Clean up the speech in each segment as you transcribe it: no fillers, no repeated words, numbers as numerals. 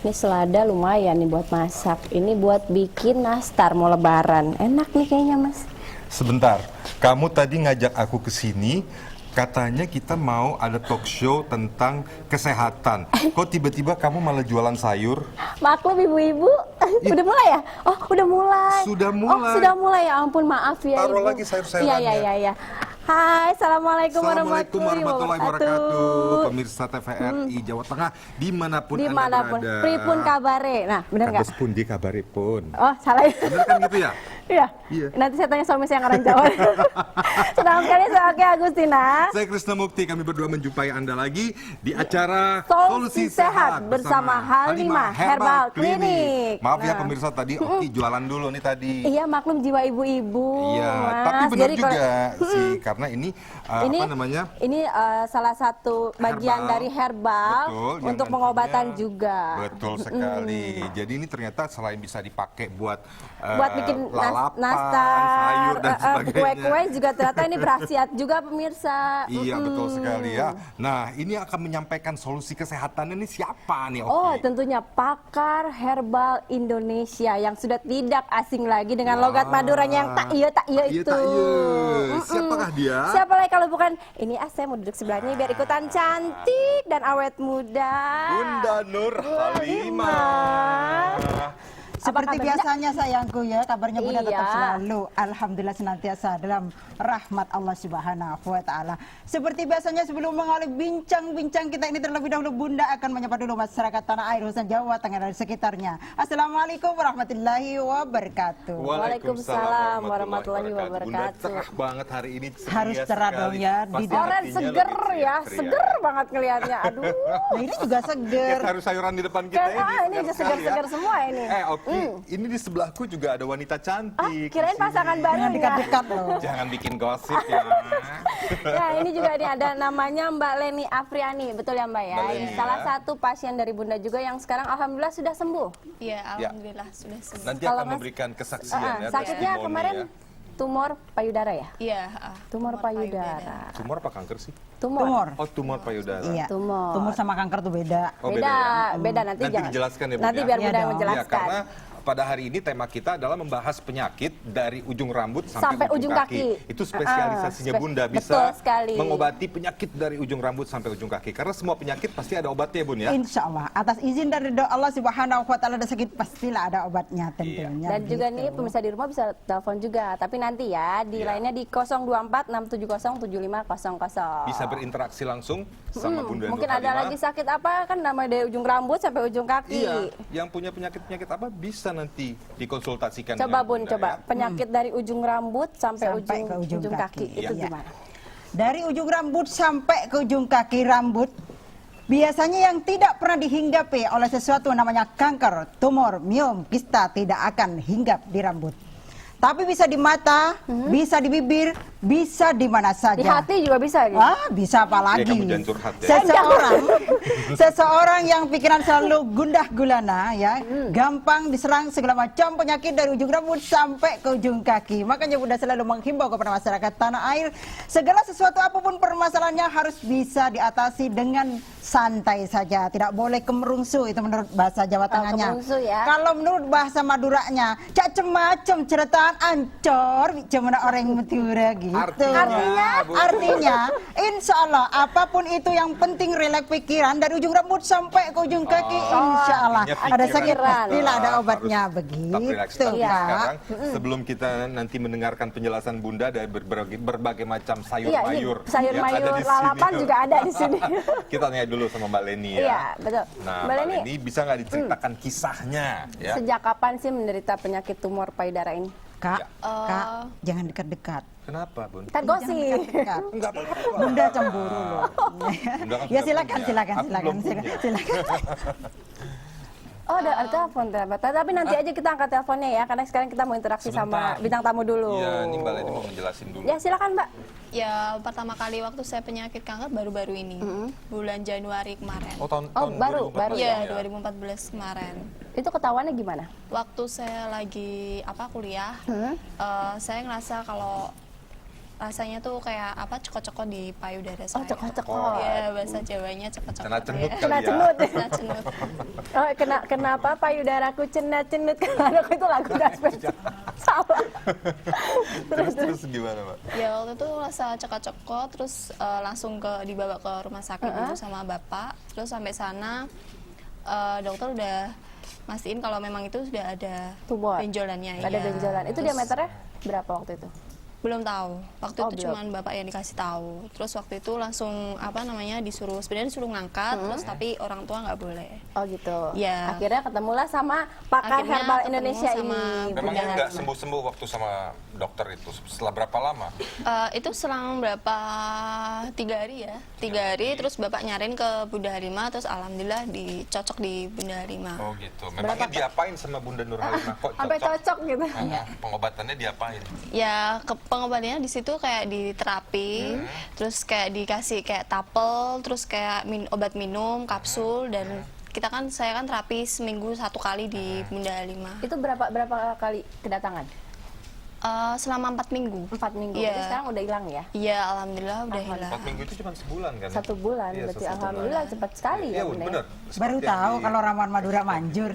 Ini selada lumayan nih buat masak. Ini buat bikin nastar mau lebaran. Enak nih kayaknya, Mas. Sebentar, kamu tadi ngajak aku ke sini, katanya kita mau ada talk show tentang kesehatan. Kok tiba-tiba kamu malah jualan sayur? Maklum ibu-ibu. Udah mulai ya? Oh, udah mulai. Sudah Oh, mulai. sudah mulai. Ya ampun, maaf ya, Taruh Ibu. lagi sayur-sayurannya. Iya. Hai, Assalamualaikum Assalamualaikum warahmatullahi wabarakatuh. wabarakatuh. Pemirsa TVRI Jawa Tengah, dimanapun Anda berada. Pripun kabare. Nah, bener nggak? Kabes pun di kabare pun. Oh, salah. Bener kan gitu ya? Iya. Iya. Nanti saya tanya suami saya yang orang Jawa. Senang sekali saya Oke Agustina. Saya Krisna Mukti, kami berdua menjumpai Anda lagi di acara Solusi Sehat bersama Halimah Herbal Clinic. Maaf ya Nah. pemirsa, tadi Oki jualan dulu nih tadi. Iya, maklum jiwa ibu-ibu. Iya, Mas. tapi benar Jadi juga kalau- sih, karena ini, ini apa namanya? Ini salah satu bagian Herbal. dari herbal Betul, yang untuk nantinya- pengobatan juga. Betul sekali. Jadi ini ternyata selain bisa dipakai buat Buat bikin lalapan, nastar, sayur dan sebagainya. kue-kue juga ternyata ini berkhasiat juga pemirsa. Iya betul sekali ya. Nah ini akan menyampaikan solusi kesehatan ini siapa nih Oki? Oh, tentunya pakar herbal Indonesia yang sudah tidak asing lagi dengan logat Maduranya yang tak iya Iya, itu. tak iya. Siapakah dia? Siapa lagi kalau bukan ini? Saya mau duduk sebelahnya biar ikutan cantik dan awet muda. Bunda Nur Halimah. Apa Seperti kabarnya? biasanya sayangku ya, kabarnya Bunda tetap Iya. selalu alhamdulillah senantiasa dalam rahmat Allah Subhanahu wa taala. Seperti biasanya sebelum mengawali bincang-bincang kita ini terlebih dahulu Bunda akan menyapa dulu masyarakat tanah air khususnya Jawa Tengah dan sekitarnya. Assalamualaikum warahmatullahi wabarakatuh. Waalaikumsalam warahmatullahi Bunda wabarakatuh. cerah banget hari ini. ceria Harus cerah sekali. dong ya, Pasti di- Oren hatinya seger lebih ya, ceria. seger banget ngelihatnya. Aduh. Nah, ini juga seger. Lihat sayur-sayuran di depan kita Ini segar seger-seger sekali ya. semua ini. Oki, ini di sebelahku juga ada wanita cantik. Kirain di sini. pasangan Jangan barunya. dekat-dekat loh. Jangan bikin gosip ya. Ya, ini juga ini ada namanya Mbak Leni Afriani, betul ya Mbak ya? Mbak Leni, Ini ya. salah satu pasien dari Bunda juga yang sekarang alhamdulillah sudah sembuh. Iya, alhamdulillah sudah sembuh. Nanti Kalau akan Mas- memberikan kesaksian ya. Sakitnya testimoni kemarin ya. tumor payudara ya? Iya, Tumor payudara. Tumor apa kanker sih? Tumor. Oh tumor payudara. Iya. Tumor. Tumor sama kanker tuh beda. Oh, beda, ya? beda nanti jangan. dijelaskan ya Bun Nanti ya? biar Iya Bunda yang dong. Ya, menjelaskan. karena pada hari ini tema kita adalah membahas penyakit dari ujung rambut Sampai sampai, ujung kaki. Itu spesialisasinya Bunda, Betul bisa sekali. mengobati penyakit dari ujung rambut sampai ujung kaki. Karena semua penyakit pasti ada obatnya Bun ya. Insya Allah atas izin dari doa Allah Subhanahu wa taala ada sakit pastilah ada obatnya tentunya. Dan juga gitu. nih pemirsa di rumah bisa telepon juga, tapi nanti ya di Iya. lainnya di 024 670 7500. Bisa berinteraksi langsung sama Bunda Nur Mungkin ada Halimah. lagi sakit apa kan nama dari ujung rambut sampai ujung kaki. Iya, yang punya penyakit-penyakit apa bisa nanti dikonsultasikan. Coba dengan Bun, Bunda, coba ya. penyakit dari ujung rambut sampai, Sampai ujung, ke ujung kaki. kaki. Itu Iya. gimana? Dari ujung rambut sampai ke ujung kaki rambut, biasanya yang tidak pernah dihinggapi oleh sesuatu namanya kanker, tumor, miom, kista tidak akan hinggap di rambut. Tapi bisa di mata, bisa di bibir, bisa di mana saja. Di hati juga bisa gitu. Bisa apa lagi? kamu jangan curhat ya. Seseorang yang pikiran selalu gundah gulana ya, gampang diserang segala macam penyakit dari ujung rambut sampai ke ujung kaki. Makanya Bunda selalu menghimbau kepada masyarakat tanah air, segala sesuatu apapun permasalahannya harus bisa diatasi dengan santai saja, tidak boleh kemerungsu, itu menurut bahasa Jawa Tengahnya. kemerungsu ya. Kalau menurut bahasa Maduranya, cak cemacem ceretaan ancor, cuman orang Madura gitu. Artinya, insya Allah apapun itu yang penting relax pikiran dari ujung rambut sampai ke ujung kaki, insya Allah Artinya ada pikiran sakit kita pastilah ada obatnya harus begitu. tetap relax. Tapi Kak. sekarang sebelum kita nanti mendengarkan penjelasan Bunda dari berbagai macam sayur Iya, mayur ini sayur yang ada mayur di lalapan sini. juga ada di sini. Kita tanya dulu sama Mbak Leni ya. Iya, betul. Nah, Mbak Mbak Leni, Leni bisa nggak diceritakan kisahnya ya? sejak kapan sih menderita penyakit tumor payudara ini? Kak, Ya. Kak, jangan dekat-dekat. Kenapa, Bun? Kan Jangan gosip. dekat-dekat. Enggak apa-apa. Bunda cemburu loh. Bunda kan Ya sudah silakan, punya. silakan, Aku silakan, belum silakan, punya. silakan. Oh, ada telepon ternyata. Tapi nanti aja kita angkat teleponnya ya, karena sekarang kita mau interaksi sama Sebentar. bintang tamu dulu. Iya, ini Mbak Leni mau ngejelasin dulu. Ya silakan Mbak. Ya, pertama kali waktu saya penyakit kanker baru-baru ini, bulan Januari kemarin. Oh, tahun baru 2014 Iya, ya? 2014 kemarin. Itu ketahuannya gimana? Waktu saya lagi kuliah, saya ngerasa kalau rasanya tuh kayak apa, cekot-cekot di payudara saya. cekot-cekot. Iya, bahasa Jawanya cekot-cekot. Cenut-cenut ya. kali ya. Cenut. Cenut-cenut. Oh, kenapa payudaraku cenut-cenut? Karena aku itu lagu gospel. Salah. Terus gimana, Pak? Ya waktu itu rasa cekot-cekot, terus langsung dibawa ke rumah sakit dulu sama bapak. Terus sampai sana dokter udah mastiin kalau memang itu sudah ada Tumor. benjolannya. Ada iya. benjolan. Itu Terus diameternya berapa waktu itu? belum tahu. Waktu Oh, itu belum. cuman bapak yang dikasih tahu. Terus waktu itu langsung sebenarnya disuruh ngangkat, terus tapi orang tua nggak boleh. Oh gitu. Ya. Akhirnya ketemulah sama pakar Akhirnya herbal ketemu Indonesia sama ini. Memangnya Bunda nggak Hasma. sembuh-sembuh waktu sama dokter itu? Setelah berapa lama? Itu selang berapa 3 hari ya, 3 hari. Terus bapak nyariin ke Bunda Halimah, terus alhamdulillah dicocok di Bunda Halimah. Oh gitu. Memangnya diapain sama Bunda Nur Halimah kok Sampai cocok gitu. Pengobatannya diapain? Ya pengobatannya di situ kayak diterapi, terus kayak dikasih kayak tapel, terus kayak obat minum, kapsul, dan saya kan terapi seminggu 1 kali di Bunda Halimah. Itu berapa kali kedatangan? Selama 4 minggu. 4 minggu. Iya. Itu sekarang udah hilang ya? Iya, alhamdulillah udah hilang. 4 minggu itu cuma sebulan kan? 1 bulan. Iya, Berarti 1 alhamdulillah cepat sekali Iya, ya Bunda. benar. Baru tahu kalau ramuan Madura manjur.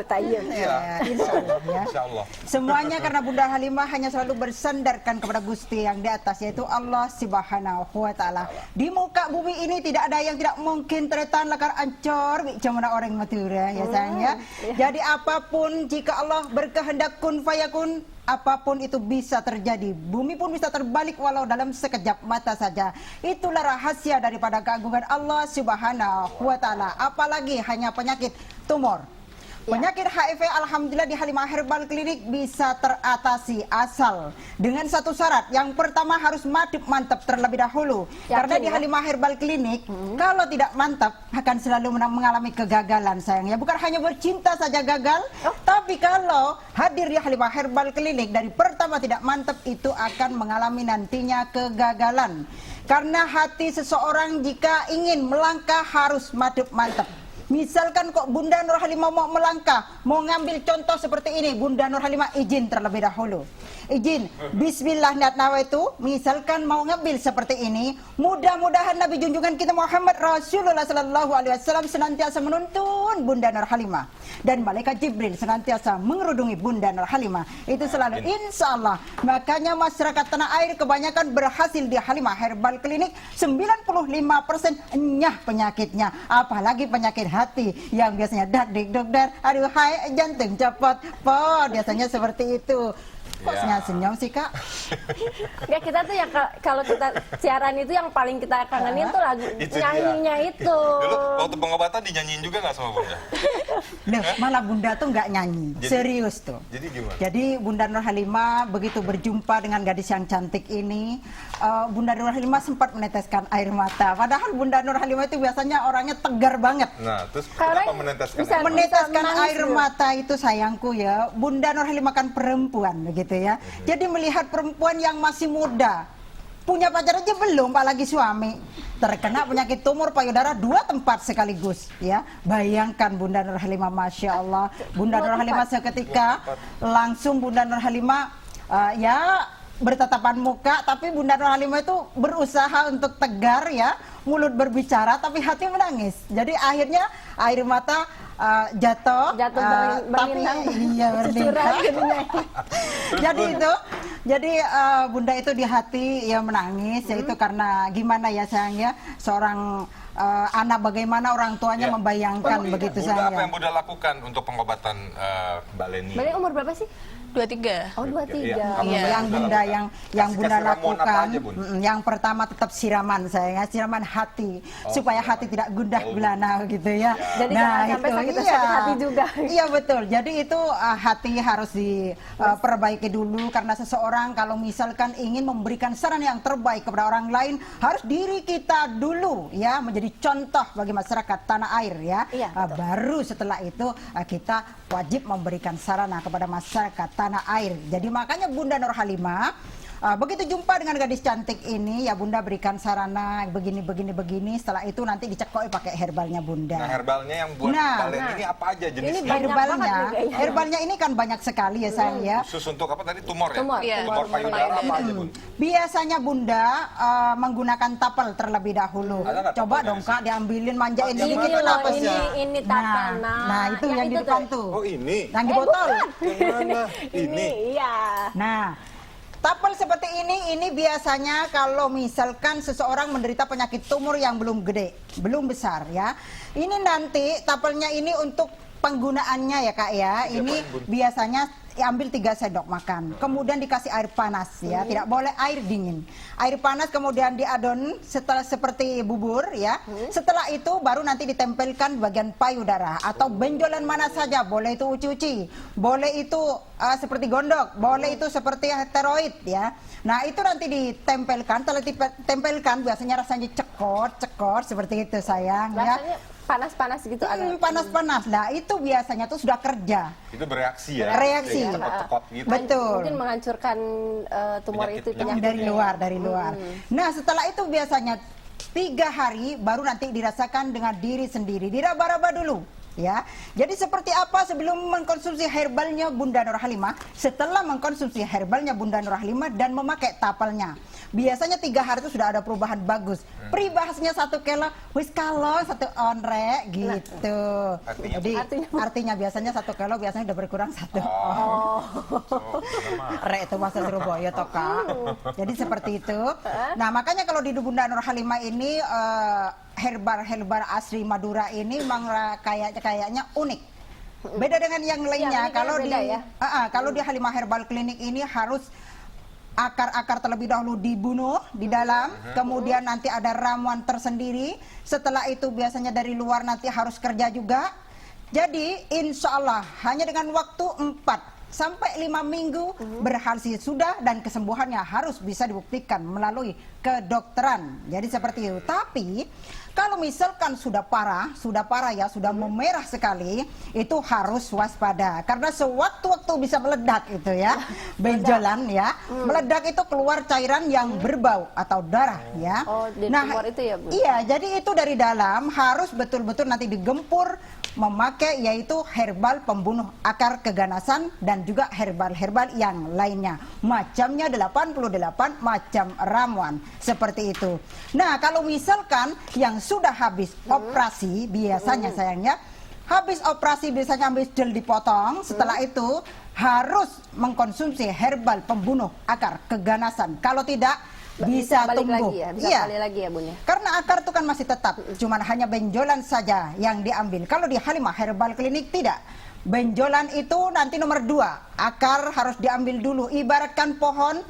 Tak iya. Iya. Insya Allah ya. Insya Allah. Semuanya karena Bunda Halimah hanya selalu bersandarkan kepada Gusti yang di atas, yaitu Allah Subhanahu wa Ta'ala. Di muka bumi ini tidak ada yang tidak mungkin tertan lakar ancor cuma orang Madura ya sayang ya. Jadi apapun jika Allah berkehendak kun fayakun, apapun itu bisa terjadi. Bumi pun bisa terbalik walau dalam sekejap mata saja. Itulah rahasia daripada keagungan Allah Subhanahu wa Ta'ala. Apalagi hanya penyakit tumor. Penyakit HIV alhamdulillah di Halimah Herbal Clinic bisa teratasi asal dengan satu syarat. Yang pertama harus mantap terlebih dahulu. Karena di ya? Halimah Herbal Clinic kalau tidak mantap akan selalu mengalami kegagalan sayang ya. Bukan hanya bercinta saja gagal, tapi kalau hadir di Halimah Herbal Clinic dari pertama tidak mantap itu akan mengalami nantinya kegagalan. Karena hati seseorang jika ingin melangkah harus mantap. Misalkan kok Bunda Nur Halimah mau melangkah, mau ngambil contoh seperti ini, Bunda Nur Halimah izin terlebih dahulu. Izin, bismillah niat nawaitu, misalkan mau ngambil seperti ini, mudah-mudahan Nabi junjungan kita Muhammad Rasulullah sallallahu alaihi wasallam senantiasa menuntun Bunda Nur Halimah dan malaikat Jibril senantiasa mengerudungi Bunda Nur Halimah. Itu selalu insya Allah. Makanya masyarakat tanah air kebanyakan berhasil di Halimah Herbal Clinic, 95% enyah penyakitnya, apalagi penyakit hati yang biasanya dar, aduh hai jantung cepat, biasanya seperti itu. Kok senyum sih Kak? Enggak, kita tuh ya kalau kita siaran itu yang paling kita kangenin tuh lagu Itu nyanyinya dia. itu. Dulu waktu pengobatan dinyanyiin juga nggak sama Bunda? Loh, malah Bunda tuh nggak nyanyi, serius tuh. Jadi gimana? Jadi Bunda Nur Halimah begitu berjumpa dengan gadis yang cantik ini, Bunda Nur Halimah sempat meneteskan air mata. Padahal Bunda Nur Halimah itu biasanya orangnya tegar banget. Nah, terus Karena kenapa meneteskan bisa air mata? Meneteskan Bisa air menangis mata itu sayangku ya, Bunda Nur Halimah kan perempuan begitu ya. Jadi melihat perempuan yang masih muda, punya pacar aja belum, apalagi suami, terkena penyakit tumor payudara 2 tempat sekaligus ya. Bayangkan Bunda Nur Halimah, Masya Allah. Bunda Nur Halimah seketika langsung Bunda Nur Halimah ya bertatapan muka, tapi Bunda Nur Halimah itu berusaha untuk tegar ya, mulut berbicara tapi hati menangis. Jadi akhirnya air mata jatuh tapi berlinang, iya berlinang. jadi Bunda itu di hati ya menangis, yaitu karena gimana ya sayang ya, seorang anak bagaimana orang tuanya membayangkan begitu Bunda, apa sayang. yang Bunda lakukan untuk pengobatan Mbak Leni? Mbak Leni umur berapa sih? 23. Oh, 23. Yang Bunda yang Bunda Kasih ramuan apa lakukan, aja, Bun? yang pertama tetap siraman sayang, siraman hati supaya hati tidak gundah gulana gitu ya. Jadi jangan sampai sakit hati juga. Iya betul. Jadi itu hati harus diperbaiki dulu, karena seseorang kalau misalkan ingin memberikan saran yang terbaik kepada orang lain, harus diri kita dulu ya menjadi contoh bagi masyarakat tanah air ya. Iya, betul. Baru setelah itu kita wajib memberikan sarana kepada masyarakat tanah air. Jadi makanya Bunda Nur Halimah Begitu jumpa dengan gadis cantik ini, ya Bunda berikan sarana begini. Setelah itu nanti dicekoi pakai herbalnya Bunda. Nah, herbalnya yang buat kalian ini apa aja Ini jenisnya? banyak banget nih kayaknya. Herbalnya ini kan banyak sekali ya sayang ya. Khusus untuk apa tadi, tumor ya? Tumor. Iya. Tumor payudara apa aja, Bun? Biasanya Bunda menggunakan tapel terlebih dahulu. Ada nggak Coba tapelnya dong di Kak, diambilin manjain Oh, yang sedikit mana lah tapelnya? ini tapel. Nah, itu yang di depan tuh. Oh, ini. Yang di botol. Yang mana? Ini, iya. Nah, tapel seperti ini biasanya kalau misalkan seseorang menderita penyakit tumor yang belum gede, belum besar ya. Ini nanti tapelnya ini untuk penggunaannya ya Kak ya. Ini biasanya ambil 3 sendok makan, kemudian dikasih air panas ya, tidak boleh air dingin. Air panas kemudian diadon setelah seperti bubur ya. Setelah itu baru nanti ditempelkan bagian payudara atau benjolan mana saja, boleh itu uci-uci, boleh itu seperti gondok, boleh itu seperti heteroid ya. Nah, itu nanti ditempelkan, setelah ditempelkan biasanya rasanya cekot seperti itu sayang ya. Rasanya panas-panas gitu agak. Panas-panas. Nah, itu biasanya tuh sudah kerja. Itu bereaksi ya? Reaksi. Kayak cekot-cekot gitu. Betul. Mungkin menghancurkan tumor itu Penyakit. Dari luar. Nah, setelah itu biasanya 3 hari baru nanti dirasakan dengan diri sendiri, diraba-raba dulu ya. Jadi seperti apa sebelum mengkonsumsi herbalnya Bunda Nur Halimah, setelah mengkonsumsi herbalnya Bunda Nur Halimah dan memakai tapelnya, biasanya 3 hari itu sudah ada perubahan bagus. Peribahasnya 1 kilo wis kalau 1 onre gitu. Artinya? Jadi artinya biasanya 1 kilo biasanya udah berkurang 1 Re itu bahasa Surabaya toh Kak. Jadi seperti itu. Nah, makanya kalau di Bunda Nur Halimah ini herbar asli Madura ini memang kayaknya unik. Beda dengan yang lainnya. ini kan beda ya. Kalau di Halimah Herbal Clinic ini harus akar-akar terlebih dahulu dibunuh di dalam, kemudian nanti ada ramuan tersendiri. Setelah itu biasanya dari luar nanti harus kerja juga. Jadi insya Allah hanya dengan waktu 4 sampai 5 minggu berhasil sudah, dan kesembuhannya harus bisa dibuktikan melalui kedokteran. Jadi seperti itu. Tapi kalau misalkan sudah parah ya, sudah memerah sekali, itu harus waspada. Karena sewaktu-waktu bisa meledak itu ya, benjolan ya. Meledak itu keluar cairan yang berbau atau darah ya. Oh, dari tumor itu ya, Bu? Iya, jadi itu dari dalam harus betul-betul nanti digempur, memakai yaitu herbal pembunuh akar keganasan dan juga herbal-herbal yang lainnya. Macamnya 88 macam ramuan seperti itu. Nah, kalau misalkan yang sudah habis operasi, biasanya sayangnya habis operasi biasanya habis del dipotong, setelah itu harus mengkonsumsi herbal pembunuh akar keganasan. Kalau tidak bisa balik tumbuh. lagi ya, bisa Iya. kembali lagi ya Bun ya. Karena akar itu kan masih tetap, cuman hanya benjolan saja yang diambil. Kalau di Halimah Herbal Clinic tidak. Benjolan itu nanti nomor 2. Akar harus diambil dulu. Ibaratkan pohon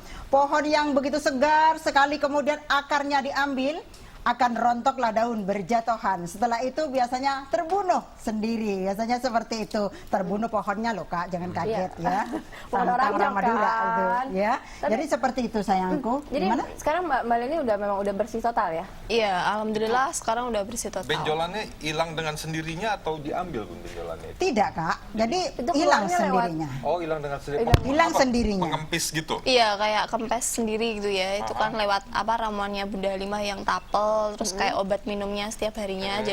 yang begitu segar sekali, kemudian akarnya diambil, akan rontoklah daun berjatuhan. Setelah itu biasanya terbunuh sendiri. Biasanya seperti itu. Terbunuh pohonnya loh Kak, jangan kaget ya. Pohon orang Madura kan. itu ya. Jadi seperti itu sayangku. Jadi Gimana? sekarang Mbak Leni memang udah bersih total ya? Iya, alhamdulillah sekarang udah bersih total. Benjolannya hilang dengan sendirinya atau diambil Bun benjolannya itu? Tidak Kak. Jadi Itu hilang keluarnya lewat- sendirinya. Oh, hilang dengan sendirinya. Hilang sendirinya. Pengempis gitu. Iya, kayak kempes sendiri gitu ya. Itu kan lewat ramuannya Bunda Halimah yang tapel, terus kayak obat minumnya setiap harinya.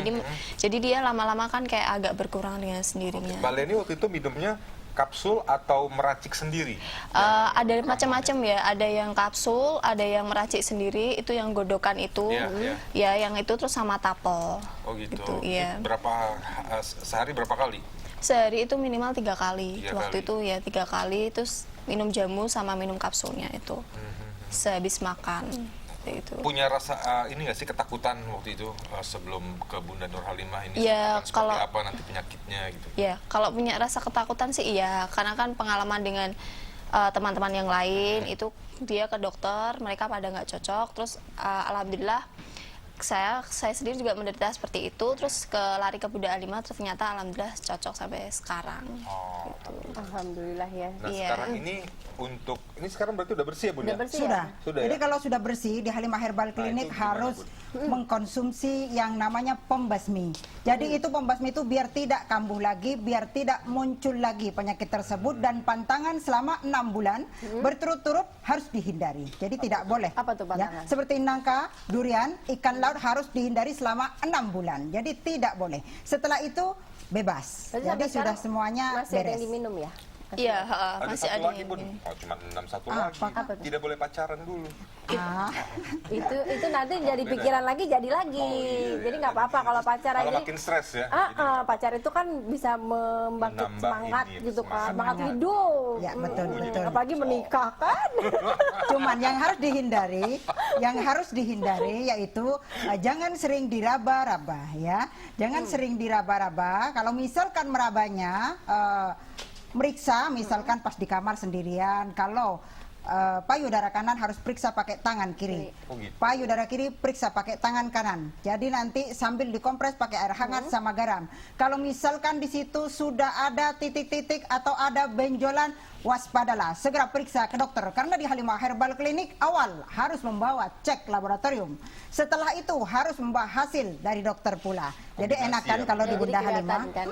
Jadi dia lama-lama kan kayak agak berkurang dengan sendirinya. Mbak Leni waktu itu minumnya kapsul atau meracik sendiri? Ada macam-macam ya, ada yang kapsul, ada yang meracik sendiri, itu yang godokan itu, Iya, ya yang itu terus sama tapel. Oh gitu. Gitu, iya. Sehari berapa kali? Sehari itu minimal 3 kali. 3 Waktu kali. itu ya 3 kali, terus minum jamu sama minum kapsulnya itu sehabis makan. Itu. Punya rasa ini nggak sih ketakutan waktu itu sebelum ke Bunda Nur Halimah ini? Ya, akan seperti kalau- apa nanti penyakitnya gitu? Ya, kalau punya rasa ketakutan sih iya, karena kan pengalaman dengan teman-teman yang lain itu dia ke dokter, mereka pada nggak cocok, terus alhamdulillah saya sendiri juga menderita seperti itu, terus lari ke Bunda Halimah, ternyata alhamdulillah cocok sampai sekarang. Gitu. Alhamdulillah ya. Nah Iya. sekarang ini sekarang berarti udah bersih ya Bunda? Udah bersih. Sudah. Sudah Jadi ya? kalau sudah bersih di Halimah Herbal Clinic itu gimana, harus Bun? mengkonsumsi yang namanya pembasmi. Jadi itu pembasmi itu biar tidak kambuh lagi, biar tidak muncul lagi penyakit tersebut, dan pantangan selama 6 bulan berturut-turut harus dihindari. Jadi tidak boleh. Apa tuh pantangan? Seperti nangka, durian, ikan laut harus dihindari selama 6 bulan. Jadi tidak boleh. Setelah itu bebas. Berarti Jadi sampai sudah sekarang semuanya masih ada beres. yang diminum ya? Iya, Ada masih satu ada lagi yang Bun. ini. Oh cuma 6 Ah, lagi. apa tuh? Tidak boleh pacaran dulu. Ah. itu nanti jadi pikiran lagi, jadi lagi. iya, Jadi iya. nggak apa-apa kalau pacaran. Kalau Jadi makin stres ya. pacar itu kan bisa membangkit Menambah semangat ini, gitu kan, semangat semangat. hidup. Ya, betul, betul. Apalagi menikah kan. Cuman yang harus dihindari yaitu jangan sering diraba-raba ya. Jangan sering diraba-raba. Kalau misalkan merabanya meriksa misalkan pas di kamar sendirian. Kalau payudara kanan harus periksa pakai tangan kiri. Oh, gitu. Payudara kiri periksa pakai tangan kanan. Jadi nanti sambil dikompres pakai air hangat sama garam. Kalau misalkan di situ sudah ada titik-titik atau ada benjolan, waspadalah, segera periksa ke dokter. Karena di Halimah Herbal Clinic awal harus membawa cek laboratorium. Setelah itu harus membawa hasil dari dokter pula. Jadi Kombinasi enakan ya, kalau Bu, di ya. Bunda Jadi Halimah. kelihatan kan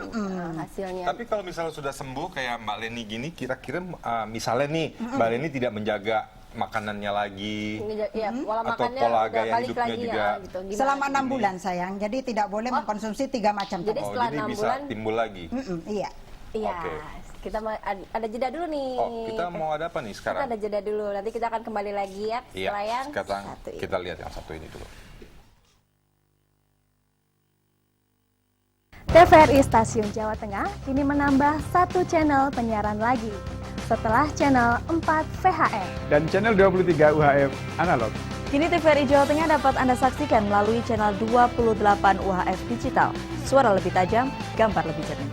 hasilnya. Tapi kalau misalnya sudah sembuh kayak Mbak Leni gini, kira-kira misalnya nih Mbak Leni tidak menjaga makanannya lagi, Ya, pola atau makannya pola udah gaya balik hidupnya lagi juga. ya, gitu. Gimana? Selama 6 bulan sayang. Jadi tidak boleh mengkonsumsi 3 macam Jadi tadi. setelah jadi 6 bisa bulan, timbul lagi. Iya. iya. Oke. Kita ada jeda dulu nih. Oh, kita mau ada apa nih Kita sekarang? ada jeda dulu. Nanti kita akan kembali lagi ya. Iya, Setelah yang sekarang satu ini. kita lihat yang satu ini dulu. TVRI Stasiun Jawa Tengah kini menambah 1 channel penyiaran lagi setelah channel 4 VHF. dan channel 23 UHF analog. Kini TVRI Jawa Tengah dapat Anda saksikan melalui channel 28 UHF digital. Suara lebih tajam, gambar lebih jernih.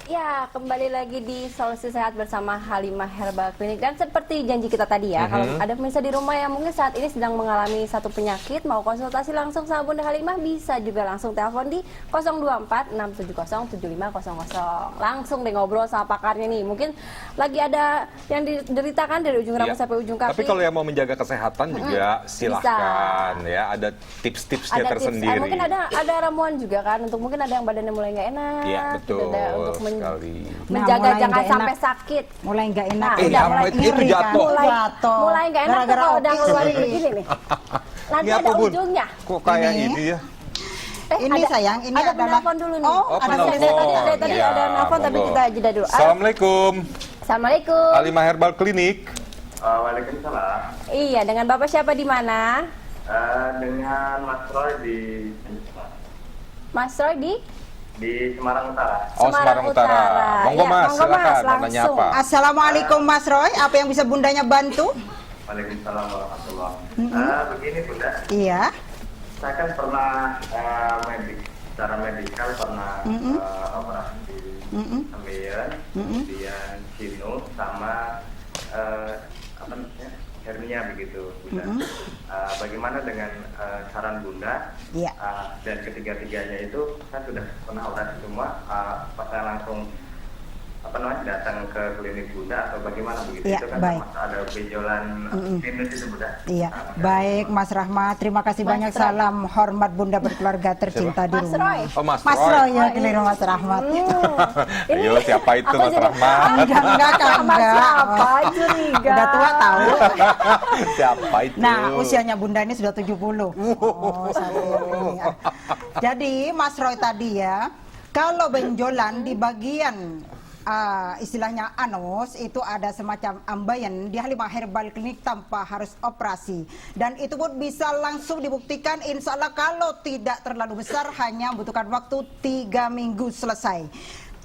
Ya, kembali lagi di Solusi Sehat bersama Halimah Herbal Clinic. Dan seperti janji kita tadi ya, kalau ada pemirsa di rumah yang mungkin saat ini sedang mengalami satu penyakit, mau konsultasi langsung sama Bunda Halimah, bisa juga langsung telepon di 024 670 7500. Langsung deh ngobrol sama pakarnya nih. Mungkin lagi ada yang dideritakan dari ujung rambut Iya. sampai ujung kaki. Tapi kalau yang mau menjaga kesehatan juga silahkan ya, ada tips-tipsnya ada tersendiri. mungkin ada ramuan juga kan, untuk mungkin ada yang badannya mulai nggak enak. Iya, gitu, betul untuk sekali. menjaga mulai jangan nggak sampai enak. sakit. Mulai nggak enak. Nah, udah mulai iri itu kan. jatuh. mulai nggak enak tuh Gara-gara kalau udah otis. ngeluarin begini nih. Nanti Ini ada apa, Bun? ujungnya. Kok kayak Ini? ini ya? Ini sayang, ini ada adalah penelpon dulu nih. Oh, Oh, ada Masih penelpon. dari tadi Iya, ada nelpon tapi monggo. kita jeda dulu. Assalamualaikum. Assalamualaikum. Halimah Herbal Clinic. Waalaikumsalam. Iya, dengan Bapak siapa di mana? Dengan Mas Roy di Mas Roy di Semarang Utara. Oh, Semarang Utara. Monggo Iya, Mas, monggo, Mas, silakan. Mau nanya langsung. apa? Assalamualaikum Mas Roy, apa yang bisa bundanya bantu? Waalaikumsalam warahmatullahi wabarakatuh. Begini Bunda, Iya. saya kan pernah secara medikal pernah operasi ambeien, kemudian sinus sama apa namanya hernia begitu Bunda. Bagaimana dengan saran Bunda? Iya. Dan ketiga-tiganya itu saya sudah pernah operasi semua. Pas saya langsung datang ke klinik Bunda atau bagaimana begitu? Iya, Itu kan baik. ada benjolan sinus itu Bunda. Iya, Nah, baik Mas Rahmat, terima kasih Mas banyak. Roy. Salam hormat Bunda berkeluarga tercinta di Mas rumah. Roy. Oh, Mas Mas Roy. Roy ya, keliru Mas Rahmat. Ayo, siapa itu aku Mas jadi- Rahmat? Enggak, Sama enggak. siapa? Curiga. Udah tua tahu. Siapa itu? Nah, usianya Bunda ini sudah 70. Oh, satu ini. Jadi Mas Roy tadi ya, kalau benjolan di bagian istilahnya anus itu ada semacam ambayan di Halimah Herbal Clinic tanpa harus operasi, dan itu pun bisa langsung dibuktikan insya Allah kalau tidak terlalu besar hanya membutuhkan waktu 3 minggu selesai